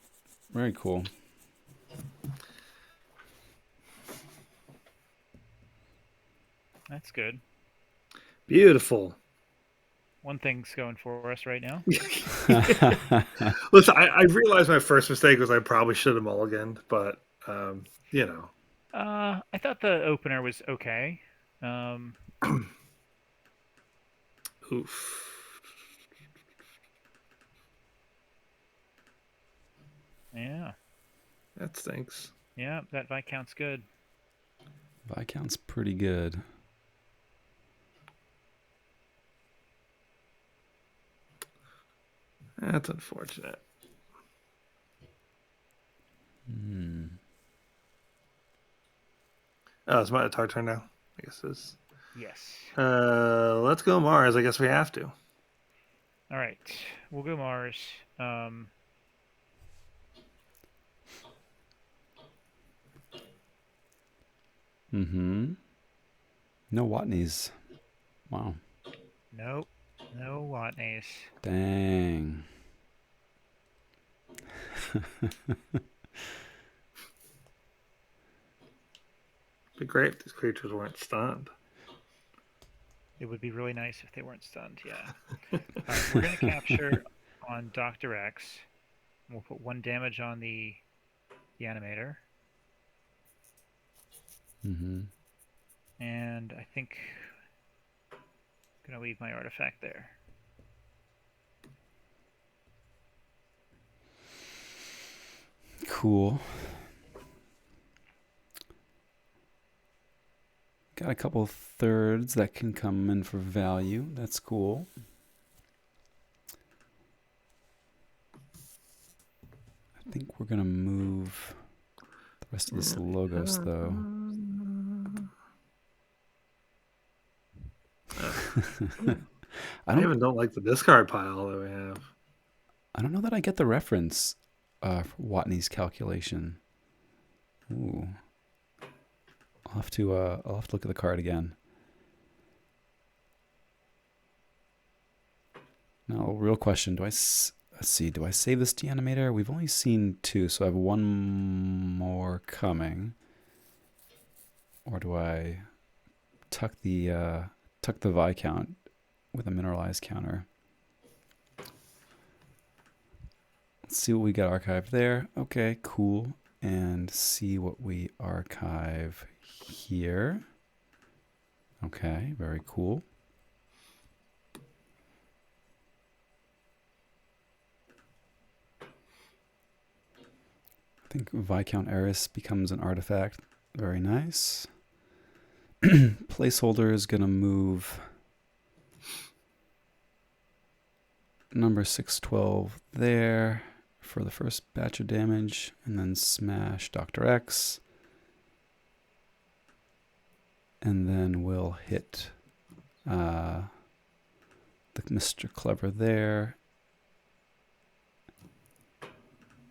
A: Very cool.
B: That's good.
C: Beautiful.
B: One thing's going for us right now.
C: Listen, I realized my first mistake was I probably should have mulliganed, but you know.
B: I thought the opener was okay.
C: Oof.
B: Yeah.
C: That stinks.
B: Yeah, that Viscount's good.
A: Viscount's pretty good.
C: That's unfortunate. Oh, it's our turn now. I guess it's.
B: Yes.
C: Let's go Mars. I guess we have to.
B: All right. We'll go Mars.
A: Mm-hmm. No Watneys. Wow.
B: Nope. No Watneys.
A: Dang.
C: It'd be great if these creatures weren't stunned.
B: It would be really nice if they weren't stunned, yeah. We're going to capture on Dr. X. We'll put 1 damage on the animator.
A: Mm-hmm.
B: And I think I'm going to leave my artifact there.
A: Cool. Got a couple thirds that can come in for value. That's cool. I think we're going to move the rest of this Logos, though.
C: I even don't like the discard pile that we have.
A: I don't know that I get the reference for Watney's calculation. Ooh. I'll have to look at the card again. Now, real question: let's see. Do I save this deanimator? We've only seen 2, so I have 1 more coming. Or do I tuck the Viscount with a mineralized counter? Let's see what we got archived there. Okay, cool. And see what we archive here. Okay, very cool. I think Viscount Eris becomes an artifact. Very nice. Placeholder is going to move number 612 there for the first batch of damage, and then smash Dr. X. And then we'll hit the Mr. Clever there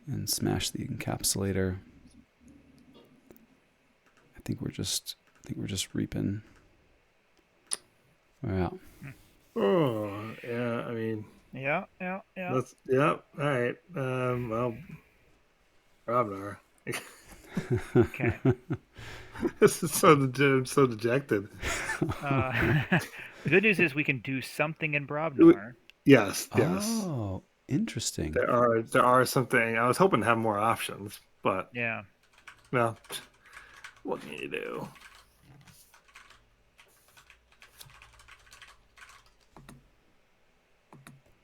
A: and smash the encapsulator. I think we're just reaping. Wow.
C: Oh, yeah, I mean.
B: Yeah.
C: All right. Well, Robnar.
B: Okay.
C: This is I'm so dejected.
B: The good news is we can do something in
C: It-
B: Brobnar.
C: Yes, yes.
A: Oh, interesting.
C: There are something. I was hoping to have more options, but
B: Yeah.
C: no. What can you do?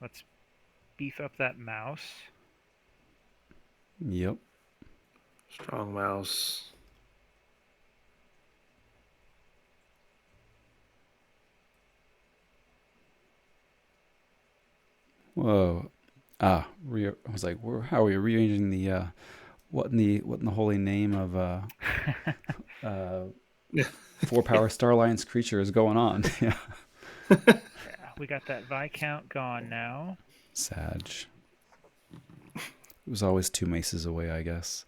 B: Let's beef up that mouse.
A: Yep.
C: Strong mouse.
A: Whoa. I was like, how are we rearranging the what in the holy name of uh
C: Yeah.
A: four power Star Alliance creature is going on? Yeah.
B: Yeah, we got that Viscount gone now.
A: Sag. It was always two maces away, I guess.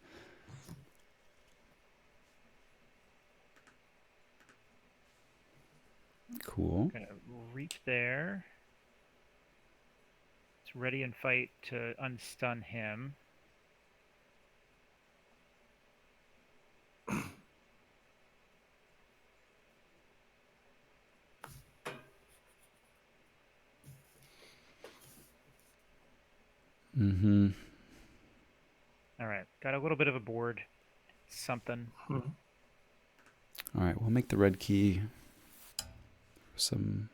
A: Cool.
B: Gonna reach there. It's ready and fight to unstun him.
A: Mm-hmm.
B: All right, got a little bit of a board. Something.
A: All right, we'll make the red key for some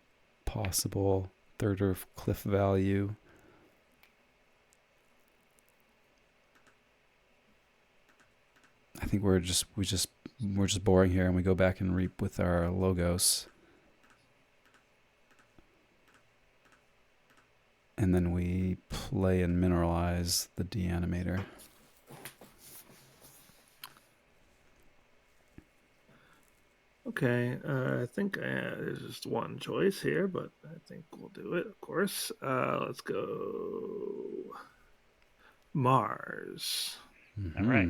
A: possible third or cliff value. I think we're just boring here, and we go back and reap with our logos, and then we play and mineralize the deanimator.
C: Okay, I think there's just one choice here, but I think we'll do it, of course. Let's go Mars.
A: Mm-hmm.
B: All right.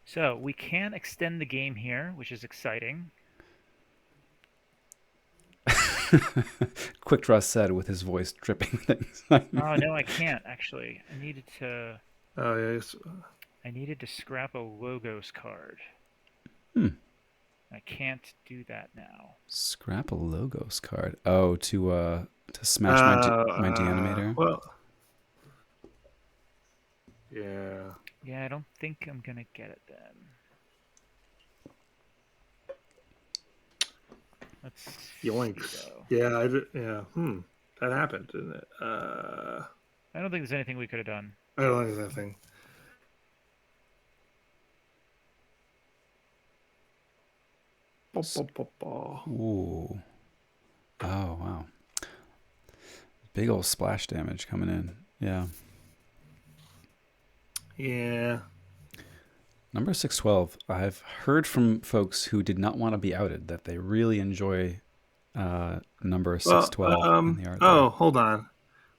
B: So we can extend the game here, which is exciting.
A: Quick Draw said with his voice dripping things.
B: Oh no, I can't actually.
C: Oh yes.
B: I needed to scrap a logos card.
A: Hmm.
B: I can't do that now.
A: Scrap a logos card. Oh, to smash my deanimator.
C: Well, yeah.
B: Yeah, I don't think I'm gonna get it then. Let's see
C: Yoinks.
B: though.
C: Yeah, yeah. That happened, didn't it?
B: I don't think there's anything we could have done.
C: I don't think there's anything.
A: Ooh. Oh, wow. Big old splash damage coming in. Yeah.
C: Yeah.
A: Number 612. I've heard from folks who did not want to be outed that they really enjoy number 612 in the art.
C: Oh, hold on.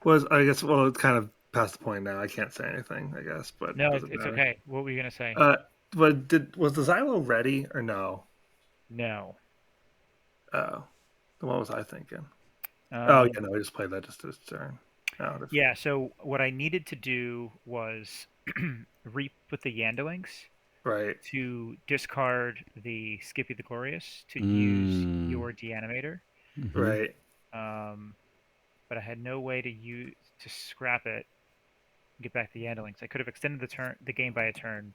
C: I guess it's kind of past the point now. I can't say anything, I guess, but
B: No,
C: it
B: it's
C: doesn't matter.
B: okay. What were you gonna say?
C: But was the Xylo ready or no?
B: No.
C: Oh, what was I thinking?
B: Um,
C: yeah, no, I just played that just this turn. Oh,
B: Yeah, so what I needed to do was reap with the Yandoinks
C: right.
B: to discard the Skippy the Glorious to use
A: Mm.
B: your deanimator.
A: Mm-hmm.
C: Right.
B: But I had no way to scrap it and get back the Yandoinks. I could have extended the game by a turn.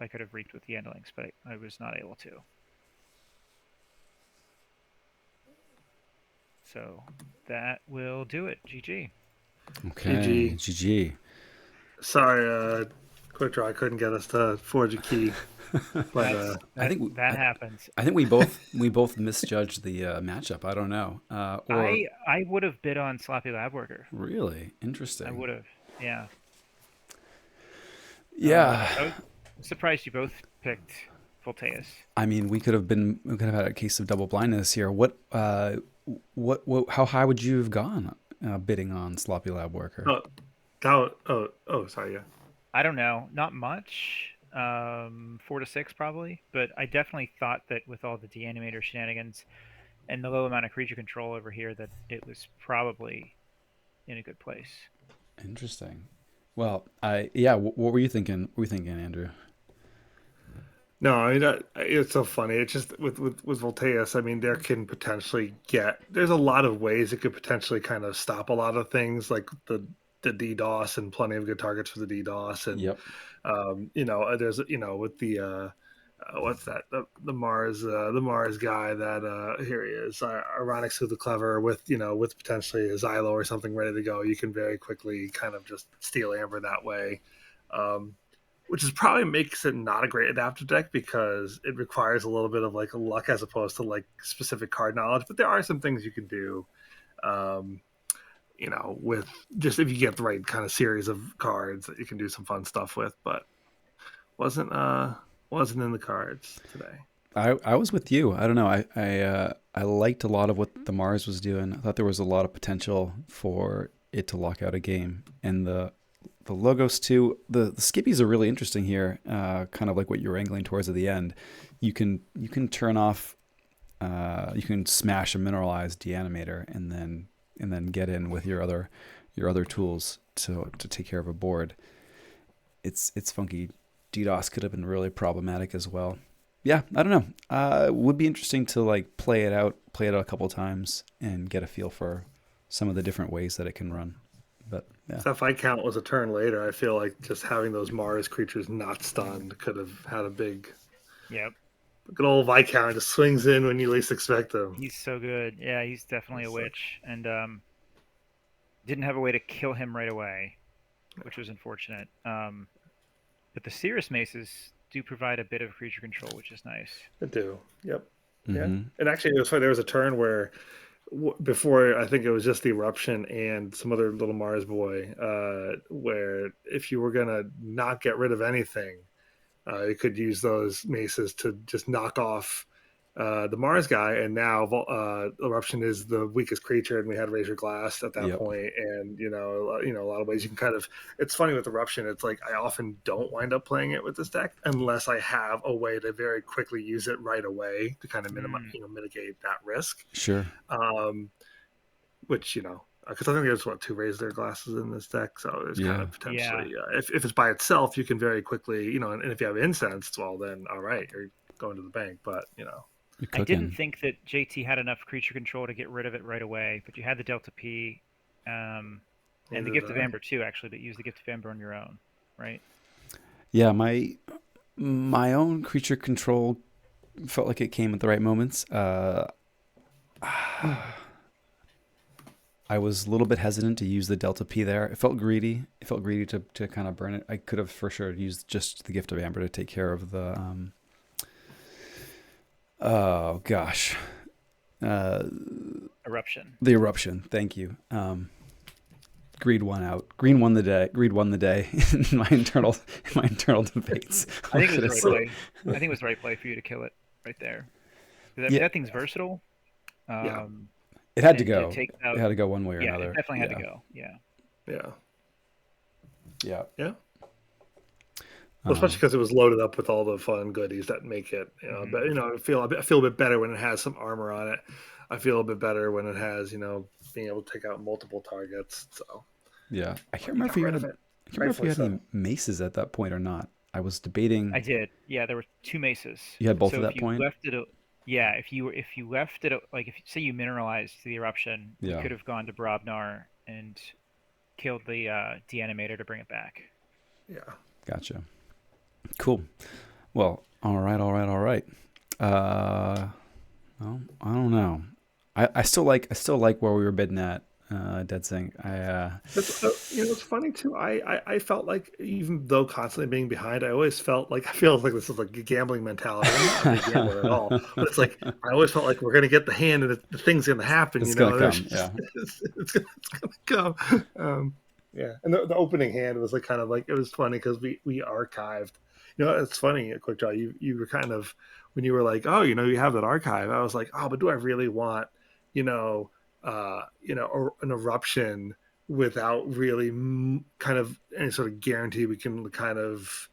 B: I could have reaped with the Yandoinks, but I was not able to. So that will do it. GG.
A: Okay. GG.
C: Sorry, Quick Draw, I couldn't get us to forge a key. But
A: I think
B: that happens.
A: I think we both misjudged the matchup. I don't know.
B: I would have bid on Sloppy Lab Worker.
A: Really interesting.
B: I would have. Yeah.
A: Yeah.
B: I was surprised you both picked Voltaeus.
A: I mean, we could have had a case of double blindness here. How high would you have gone bidding on Sloppy Lab Worker?
C: Sorry, yeah.
B: I don't know, not much. 4 to 6 probably, but I definitely thought that with all the deanimator shenanigans and the low amount of creature control over here, that it was probably in a good place.
A: Interesting. Well, what were you thinking? What were you thinking, Andrew?
C: No, I mean it's so funny. It's just with Voltaeus. I mean, there can potentially get. There's a lot of ways it could potentially kind of stop a lot of things, like the DDoS and plenty of good targets for the DDoS, and
A: Yep.
C: there's with the what's that the Mars guy that here he is Ironics of the Clever with with potentially a Xylo or something ready to go. You can very quickly kind of just steal Amber that way. Um, which is probably makes it not a great adaptive deck because it requires a little bit of like luck as opposed to like specific card knowledge. But there are some things you can do, um, with just if you get the right kind of series of cards that you can do some fun stuff with. But wasn't uh wasn't in the cards today.
A: I was with you. I don't know. I liked a lot of what the Mars was doing. I thought there was a lot of potential for it to lock out a game, and the logos too. The skippies are really interesting here. Kind of like what you were angling towards at the end. You can turn off. You can smash a mineralized deanimator, and then get in with your other tools to take care of a board. It's funky. DDoS could have been really problematic as well. Yeah, I don't know. It would be interesting to like play it out a couple times, and get a feel for some of the different ways that it can run. But yeah,
C: So if I count was a turn later, I feel like just having those Mars creatures not stunned could have had a big,
B: Yep.
C: good old Viscount just swings in when you least expect them.
B: He's so good. Yeah, he's definitely a
C: It's like,
B: witch, and didn't have a way to kill him right away, which was unfortunate. But the Cirrus Maces do provide a bit of creature control, which is nice.
C: I do. Yep. Yeah.
A: hmm
C: And actually, it was funny. There was a turn where before I think it was just the eruption and some other little Mars boy, where if you were gonna not get rid of anything, you could use those maces to just knock off the Mars guy, and now eruption is the weakest creature, and we had Razor Glass at that
A: yep,
C: point, and a lot of ways you can kind of. It's funny with eruption. It's like I often don't wind up playing it with this deck unless I have a way to very quickly use it right away to kind of minimize,
B: Mm,
C: mitigate that risk.
A: sure,
C: Um, which because I think there's two Razor Glasses in this deck, so there's kind
A: yeah,
C: of
B: yeah,
C: potentially if it's by itself, you can very quickly and if you have incense, well then all right, you're going to the bank. But
A: you're
B: I didn't
A: cooking.
B: think that JT had enough creature control to get rid of it right away, but you had the Delta P, um, and the
C: neither did
B: Gift of
C: I.
B: Amber too, actually. But use the Gift of Amber on your own, right?
A: Yeah, my own creature control felt like it came at the right moments. I was a little bit hesitant to use the Delta P there. It felt greedy. It felt greedy to kind of burn it. I could have for sure used just the Gift of Amber to take care of the. Oh gosh, uh,
B: Eruption.
A: the eruption. Thank you. Greed won out. Green won the day. Greed won the day in my internal debates.
B: I
A: What
B: think it was
A: could I
B: the right
A: say?
B: play. I think it was the right play for you to kill it right there. 'Cause I mean,
A: Yeah,
B: that thing's versatile,
C: Yeah,
A: it had to
B: and it
A: go.
B: takes
A: It
B: out.
A: had to go one way or
B: Yeah, it
A: another.
B: definitely had to
A: Yeah,
B: go. Yeah.
C: yeah,
A: yeah.
C: yeah. Well, especially
A: Um,
C: because it was loaded up with all the fun goodies that make it,
B: Hmm.
C: but I feel a bit better when it has some armor on it. I feel a bit better when it has, being able to take out multiple targets. So,
A: yeah. I can't
C: but you
A: remember if
C: got
A: you
C: rid
A: had.
C: of it,
A: I can't remember if you
C: rightfully
A: had any
C: so.
A: maces at that point or not. I was
B: I
A: debating.
B: did. Yeah, there were two maces.
A: You had both
B: So
A: at
B: if
A: that
B: you
A: point.
B: left it, yeah, if you left it, like if say you mineralized the eruption, you
A: Yeah,
B: could have gone to Brobnar and killed the deanimator to bring it back.
C: Yeah.
A: gotcha. Cool. Well, all right, all right, all right. Uh, well, I don't know. I still like where we were bidding at. Dead Sink.
C: It's funny too. I felt like even though constantly being behind, I always felt like I feel like this is like a gambling mentality. I'm not a big gambler at all, but it's like I always felt like we're gonna get the hand and the thing's gonna happen.
A: It's gonna
C: There's
A: come.
C: just
A: Yeah.
C: it's gonna come. Yeah, and the opening hand was like kind of like it was funny because we archived. It's funny. A quick draw. You were kind of when you were like, oh, you have that archive. I was like, oh, but do I really want, you know, an eruption without really kind of any sort of guarantee we can kind of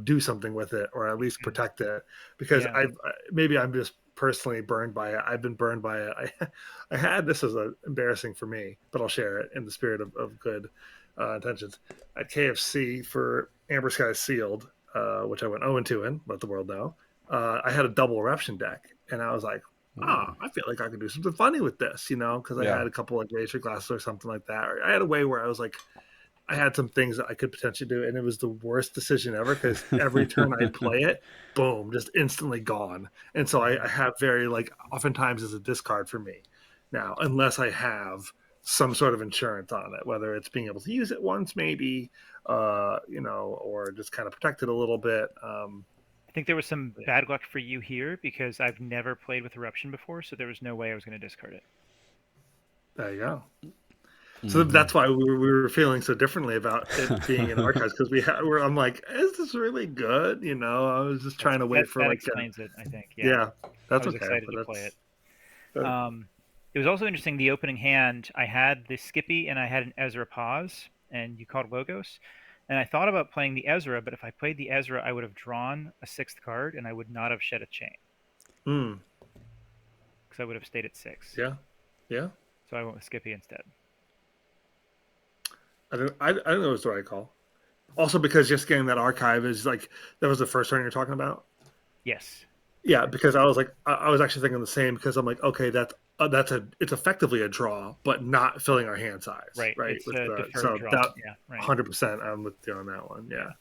C: do something with it or at least
B: Mm.
C: protect it because
B: Yeah.
C: maybe I'm just personally burned by it. I've been burned by it. I had this as embarrassing for me, but I'll share it in the spirit of good intentions at KFC for Amber Sky Sealed. which I went 0-2 in, let the world know. I had a double eruption deck, and I was like, I feel like I could do something funny with this, because I
A: Yeah.
C: had a couple like glacier glasses or something like that. Or I had a way where I was like, I had some things that I could potentially do, and it was the worst decision ever because every turn I play it, boom, just instantly gone. And so I have very like oftentimes is a discard for me now, unless I have some sort of insurance on it, whether it's being able to use it once, maybe, or just kind of protect it a little bit.
B: I think there was some bad luck for you here because I've never played with Eruption before, so there was no way I was going to discard it.
C: There you go. So that's why we were feeling so differently about it being in archives because I'm like, is this really good? I was just trying to wait for
B: that
C: like
B: explains it, I think.
C: yeah,
B: I
C: that's
B: was
C: okay.
B: excited
C: But
B: to play it.
C: that,
B: It was also interesting. The opening hand, I had the Skippy and I had an Ezra pause, and you called Logos. And I thought about playing the Ezra, but if I played the Ezra, I would have drawn a 6th card, and I would not have shed a chain because I would have stayed at 6.
C: yeah.
B: So I went with Skippy instead.
C: I don't know. It was the right call. Also, because just getting that archive is like that was the first turn you're talking about.
B: Yes.
C: Yeah, because I was like, I was actually thinking the same because I'm like, okay, it's effectively a draw, but not filling our hand size,
B: Right.
C: right?
B: It's a deferred draw. Yeah. Right.
C: 100%. I'm with you on that one. Yeah.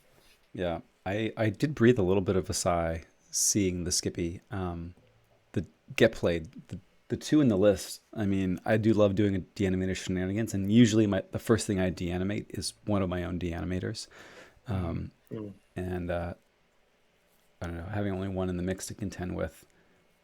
A: Yeah. I did breathe a little bit of a sigh seeing the Skippy the get played. The two in the list, I mean, I do love doing a deanimator shenanigans, and usually the first thing I deanimate is one of my own deanimators. And I don't know, having only one in the mix to contend with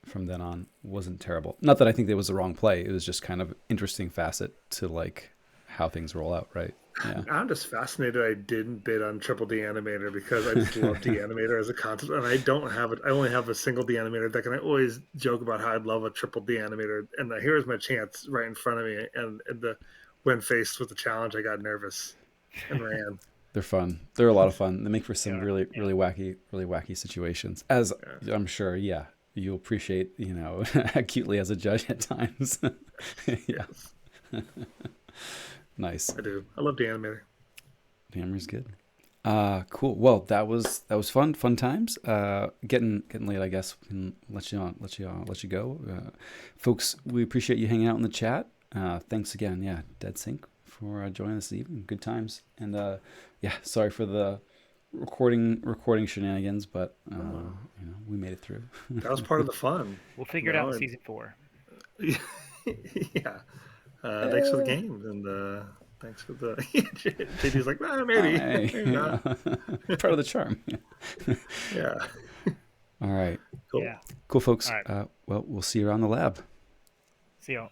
A: from then on wasn't terrible. Not that I think that was the wrong play. It was just kind of interesting facet to like how things roll out, right? Yeah.
C: I'm just fascinated I didn't bid on triple deanimator because I just love deanimator as a concept, and I don't have it. I only have a single deanimator deck, and I always joke about how I'd love a triple deanimator. And here's my chance right in front of me, and when faced with the challenge, I got nervous and ran.
A: They're fun. They're a lot of fun. They make for some really wacky situations. As I'm sure, you appreciate, acutely as a judge at times. Yeah. Nice.
C: I do. I love the animator.
A: The animator's good. Cool. Well, that was fun times. Getting late, I guess. We can let you go. Folks, we appreciate you hanging out in the chat. Thanks again, Dead Sync, for joining us this evening. Good times. And sorry for the recording shenanigans, but we made it through.
C: That was part of the fun.
B: We'll figure it out in season 4.
C: Yeah. Thanks for the games, and thanks for the. JD's like, maybe. Maybe not.
A: Part of the charm.
C: Yeah.
A: All right.
C: Cool.
B: Yeah.
A: Cool, folks.
B: All right.
A: Well, we'll see you around the lab.
B: See y'all.